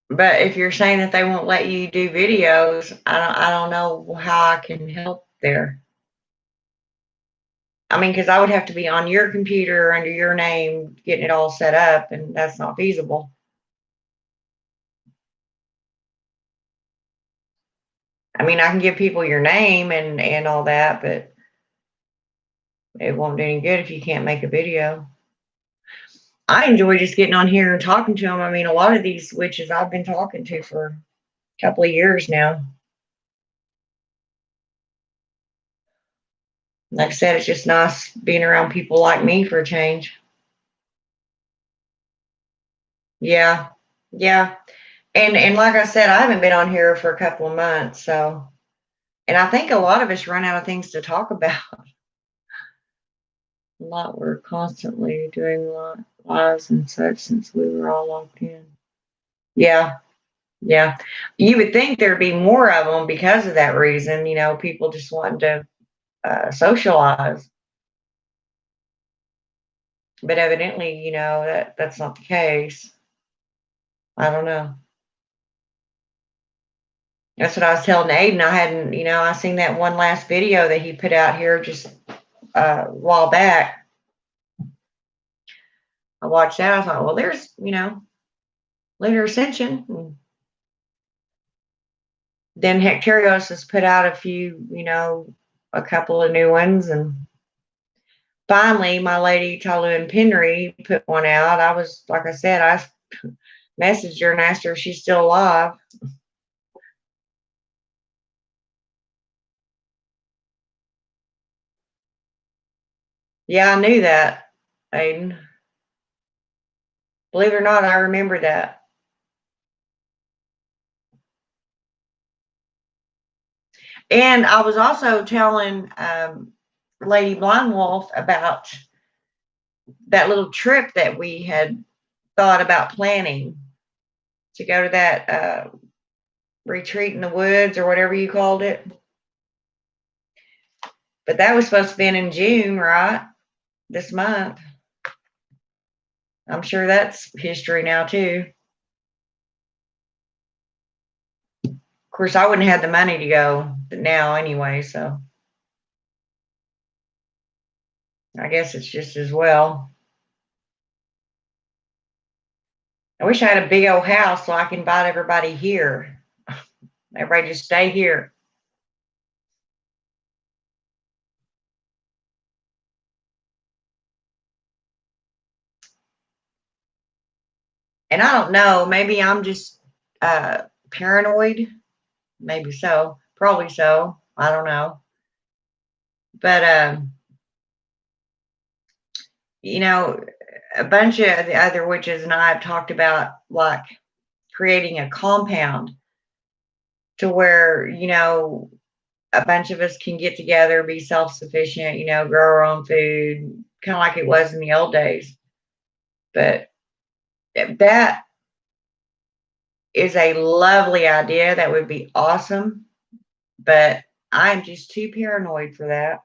But if you're saying that they won't let you do videos, I don't know how I can help there. I mean, because I would have to be on your computer under your name, getting it all set up, and that's not feasible. I mean, I can give people your name and all that, but it won't do any good if you can't make a video. I enjoy just getting on here and talking to them. I mean, a lot of these witches I've been talking to for a couple of years now. Like I said, it's just nice being around people like me for a change. Yeah, yeah. And like I said, I haven't been on here for a couple of months, so and I think a lot of us run out of things to talk about. A lot we're constantly doing lives and such since we were all locked in. Yeah, yeah. You would think there'd be more of them because of that reason, people just wanting to socialize. But evidently, that's not the case. I don't know. That's what I was telling Aiden. I hadn't, I seen that one last video that he put out here just a while back. I watched that. I thought, well, there's, Lunar Ascension. And then Hectorios has put out a few, a couple of new ones. And finally, my lady Talu and Penry put one out. I was, like I said, I messaged her and asked her if she's still alive. Yeah, I knew that, Aiden. Believe it or not, I remember that. And I was also telling Lady Blind Wolf about that little trip that we had thought about planning to go to that retreat in the woods or whatever you called it. But that was supposed to be in June, right? This month. I'm sure that's history now, too. Of course, I wouldn't have the money to go now anyway, so I guess it's just as well. I wish I had a big old house so I can invite everybody here. Everybody just stay here. And I don't know, maybe I'm just paranoid. Maybe so. Probably so. I don't know. But you know, a bunch of the other witches and I have talked about like creating a compound to where, a bunch of us can get together, be self-sufficient, grow our own food, kind of like it was in the old days. But that is a lovely idea. That would be awesome. But I'm just too paranoid for that.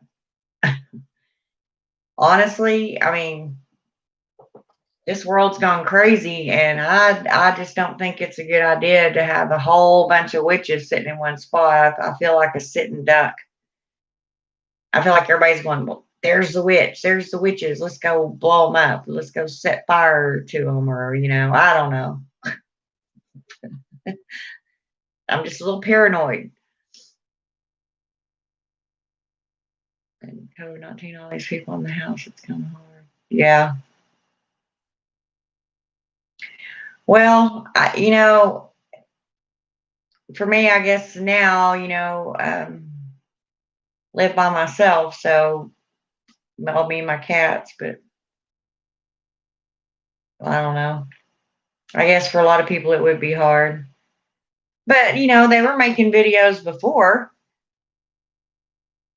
Honestly, I mean, this world's gone crazy, and I just don't think it's a good idea to have a whole bunch of witches sitting in one spot. I feel like a sitting duck. I feel like everybody's going, well, there's the witch, there's the witches. Let's go blow them up. Let's go set fire to them, or I don't know. I'm just a little paranoid. And COVID-19, all these people in the house, it's kind of hard. Yeah. Well, for me, I guess now, live by myself, so well, me and my cats, but I don't know. I guess for a lot of people it would be hard. But, they were making videos before.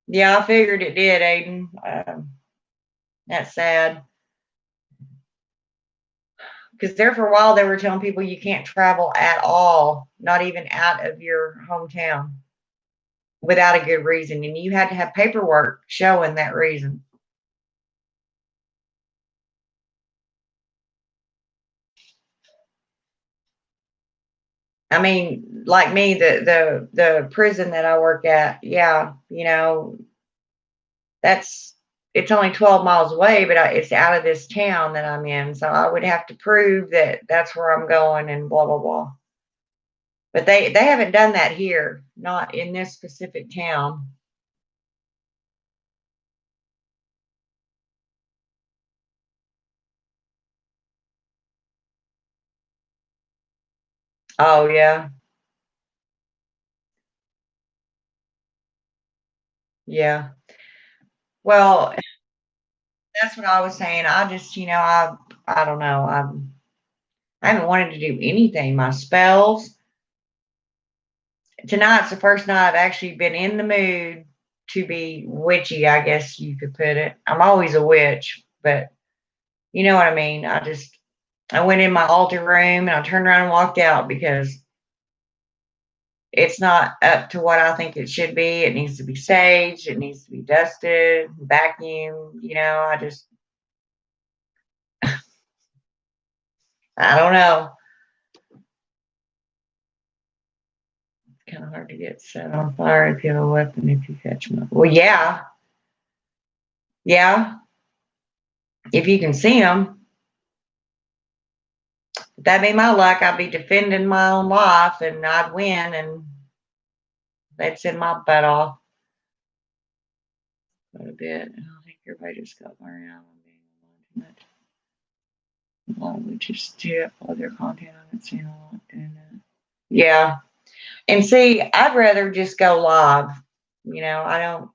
Yeah, I figured it did, Aiden. That's sad. Because there for a while they were telling people you can't travel at all, not even out of your hometown, without a good reason, and you had to have paperwork showing that reason. I mean, like me, the prison that I work at, yeah, that's it's only 12 miles away, but it's out of this town that I'm in, so I would have to prove that that's where I'm going and blah blah blah. But they haven't done that here, not in this specific town. Oh yeah, yeah. Well, that's what I was saying. I just, I don't know. I haven't wanted to do anything. My spells. Tonight's the first night I've actually been in the mood to be witchy, I guess you could put it. I'm always a witch, but you know what I mean. I went in my altar room and I turned around and walked out because it's not up to what I think it should be. It needs to be saged, it needs to be dusted, vacuumed, I don't know. Kind of hard to get set on fire if you have a weapon if you catch them. Well, yeah, yeah. If you can see them, if that'd be my luck. I'd be defending my own life, and I'd win, and they'd send my butt off. Quite a bit. And I think everybody just got burned out on being online too much. Language just to upload their content. I haven't seen a lot doing that. Yeah, and see, I'd rather just go live. I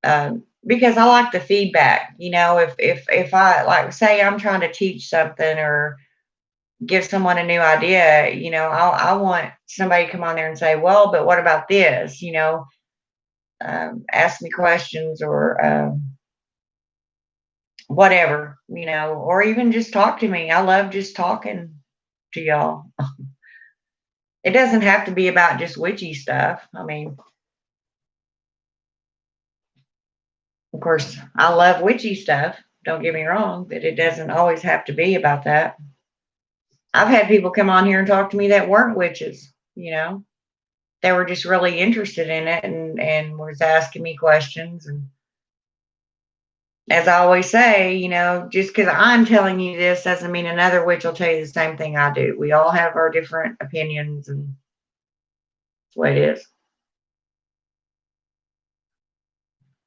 don't. Because I like the feedback. If I like say I'm trying to teach something or give someone a new idea, I want somebody to come on there and say, well, but what about this? Ask me questions or whatever, or even just talk to me. I love just talking to y'all. It doesn't have to be about just witchy stuff. I mean, of course, I love witchy stuff. Don't get me wrong, but it doesn't always have to be about that. I've had people come on here and talk to me that weren't witches. They were just really interested in it and was asking me questions. And as I always say, just because I'm telling you this doesn't mean another witch will tell you the same thing I do. We all have our different opinions, and that's the way it is.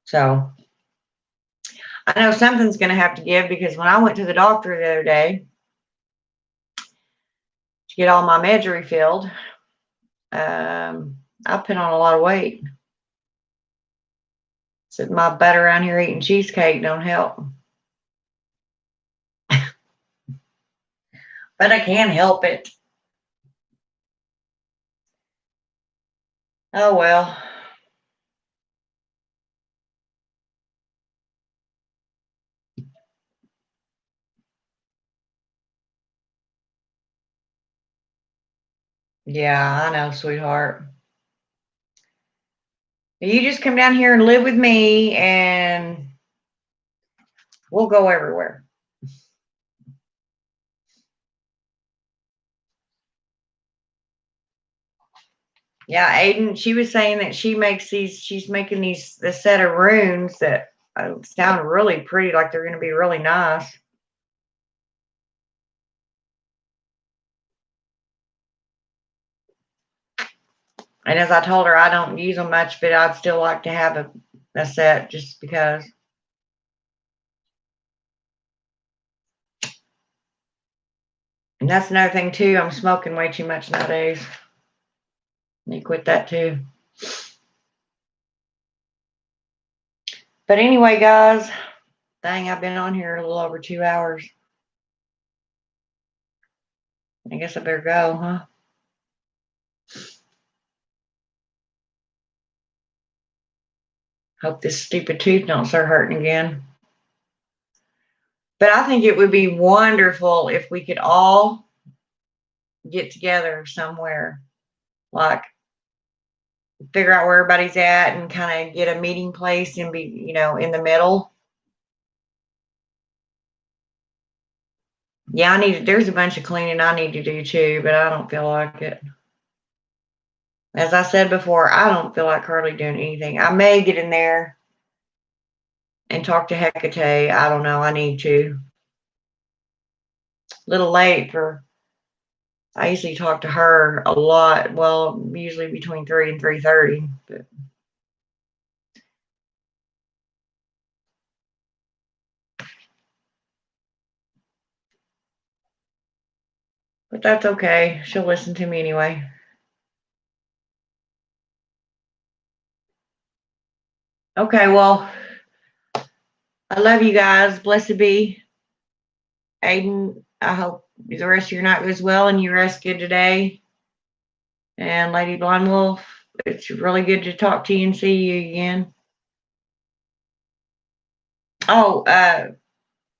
So I know something's going to have to give because when I went to the doctor the other day to get all my meds refilled, I put on a lot of weight. Sitting my butt around here eating cheesecake don't help. But I can't help it. Oh well. Yeah, I know, sweetheart. You just come down here and live with me and we'll go everywhere. Yeah, Aiden, she was saying that she's making this set of runes that sound really pretty, like they're going to be really nice. And as I told her, I don't use them much, but I'd still like to have a set just because. And that's another thing too. I'm smoking way too much nowadays. Need to quit that too. But anyway, guys, dang, I've been on here a little over 2 hours. I guess I better go, huh? Hope this stupid tooth don't start hurting again. But I think it would be wonderful if we could all get together somewhere, like figure out where everybody's at and kind of get a meeting place and be, in the middle. Yeah, there's a bunch of cleaning I need to do too, but I don't feel like it. As I said before, I don't feel like hardly doing anything. I may get in there and talk to Hecate. I don't know. I need to. A little late for. I usually talk to her a lot. Well, usually between 3 and 3:30. But that's okay. She'll listen to me anyway. Okay, well, I love you guys. Blessed be. Aiden, I hope the rest of your night goes well and you rest good today. And Lady Blind Wolf, it's really good to talk to you and see you again. Oh,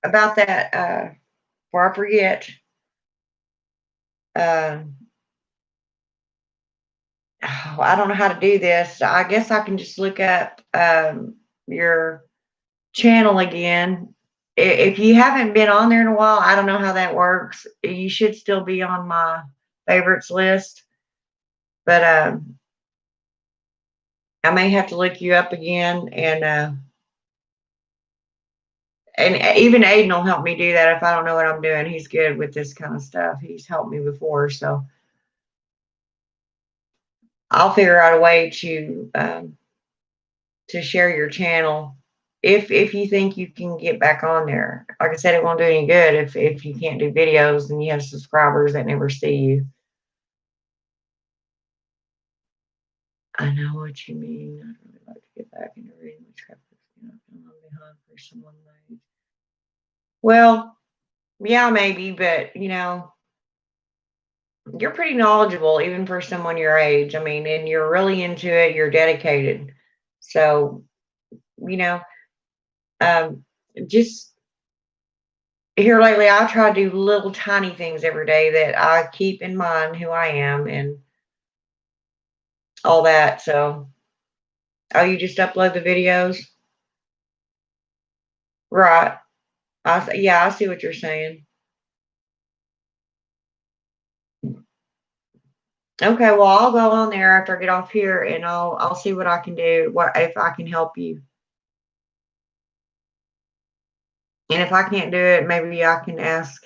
about that, before I forget, I don't know how to do this. I guess I can just look up your channel again. If you haven't been on there in a while, I don't know how that works. You should still be on my favorites list, but I may have to look you up again, and even Aiden will help me do that if I don't know what I'm doing. He's good with this kind of stuff. He's helped me before, so I'll figure out a way to share your channel if you think you can get back on there. Like I said, it won't do any good if you can't do videos and you have subscribers that never see you. I know what you mean. I'd really like to get back into reading witchcraft books. I'm behind for someone my age. Well, yeah, maybe, but you're pretty knowledgeable even for someone your age. I mean, and you're really into it. You're dedicated. So, you know, um, just here lately, I try to do little tiny things every day that I keep in mind who I am and all that. So, oh, you just upload the videos, right? Yeah, I see what you're saying. Okay, well, I'll go on there after I get off here, and I'll see what I can do. What if I can help you? And if I can't do it, maybe I can ask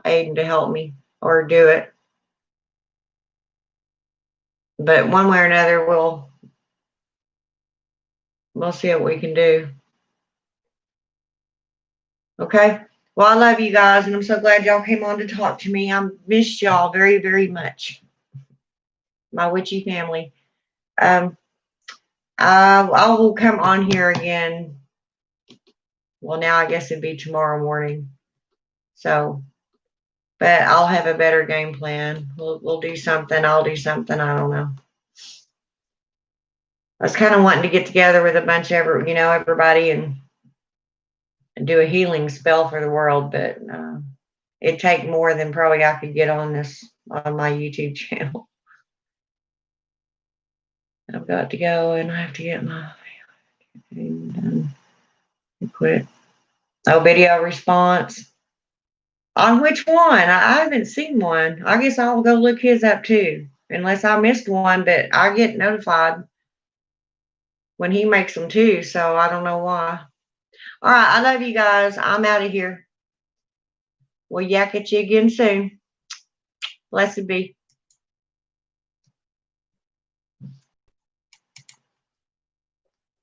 Aiden to help me or do it. But one way or another, we'll see what we can do. Okay. Well, I love you guys, and I'm so glad y'all came on to talk to me. I missed y'all very, very much. My witchy family. I will come on here again. Well, now I guess it'd be tomorrow morning. So, but I'll have a better game plan. We'll do something. I'll do something. I don't know. I was kind of wanting to get together with a bunch of everybody and do a healing spell for the world, but it'd take more than probably I could get on my YouTube channel. I've got to go and I have to get my thing done and quit. Oh, video response. On which one? I haven't seen one. I guess I'll go look his up too, unless I missed one, but I get notified when he makes them too, so I don't know why. All right, I love you guys. I'm out of here. We'll yak at you again soon. Blessed be.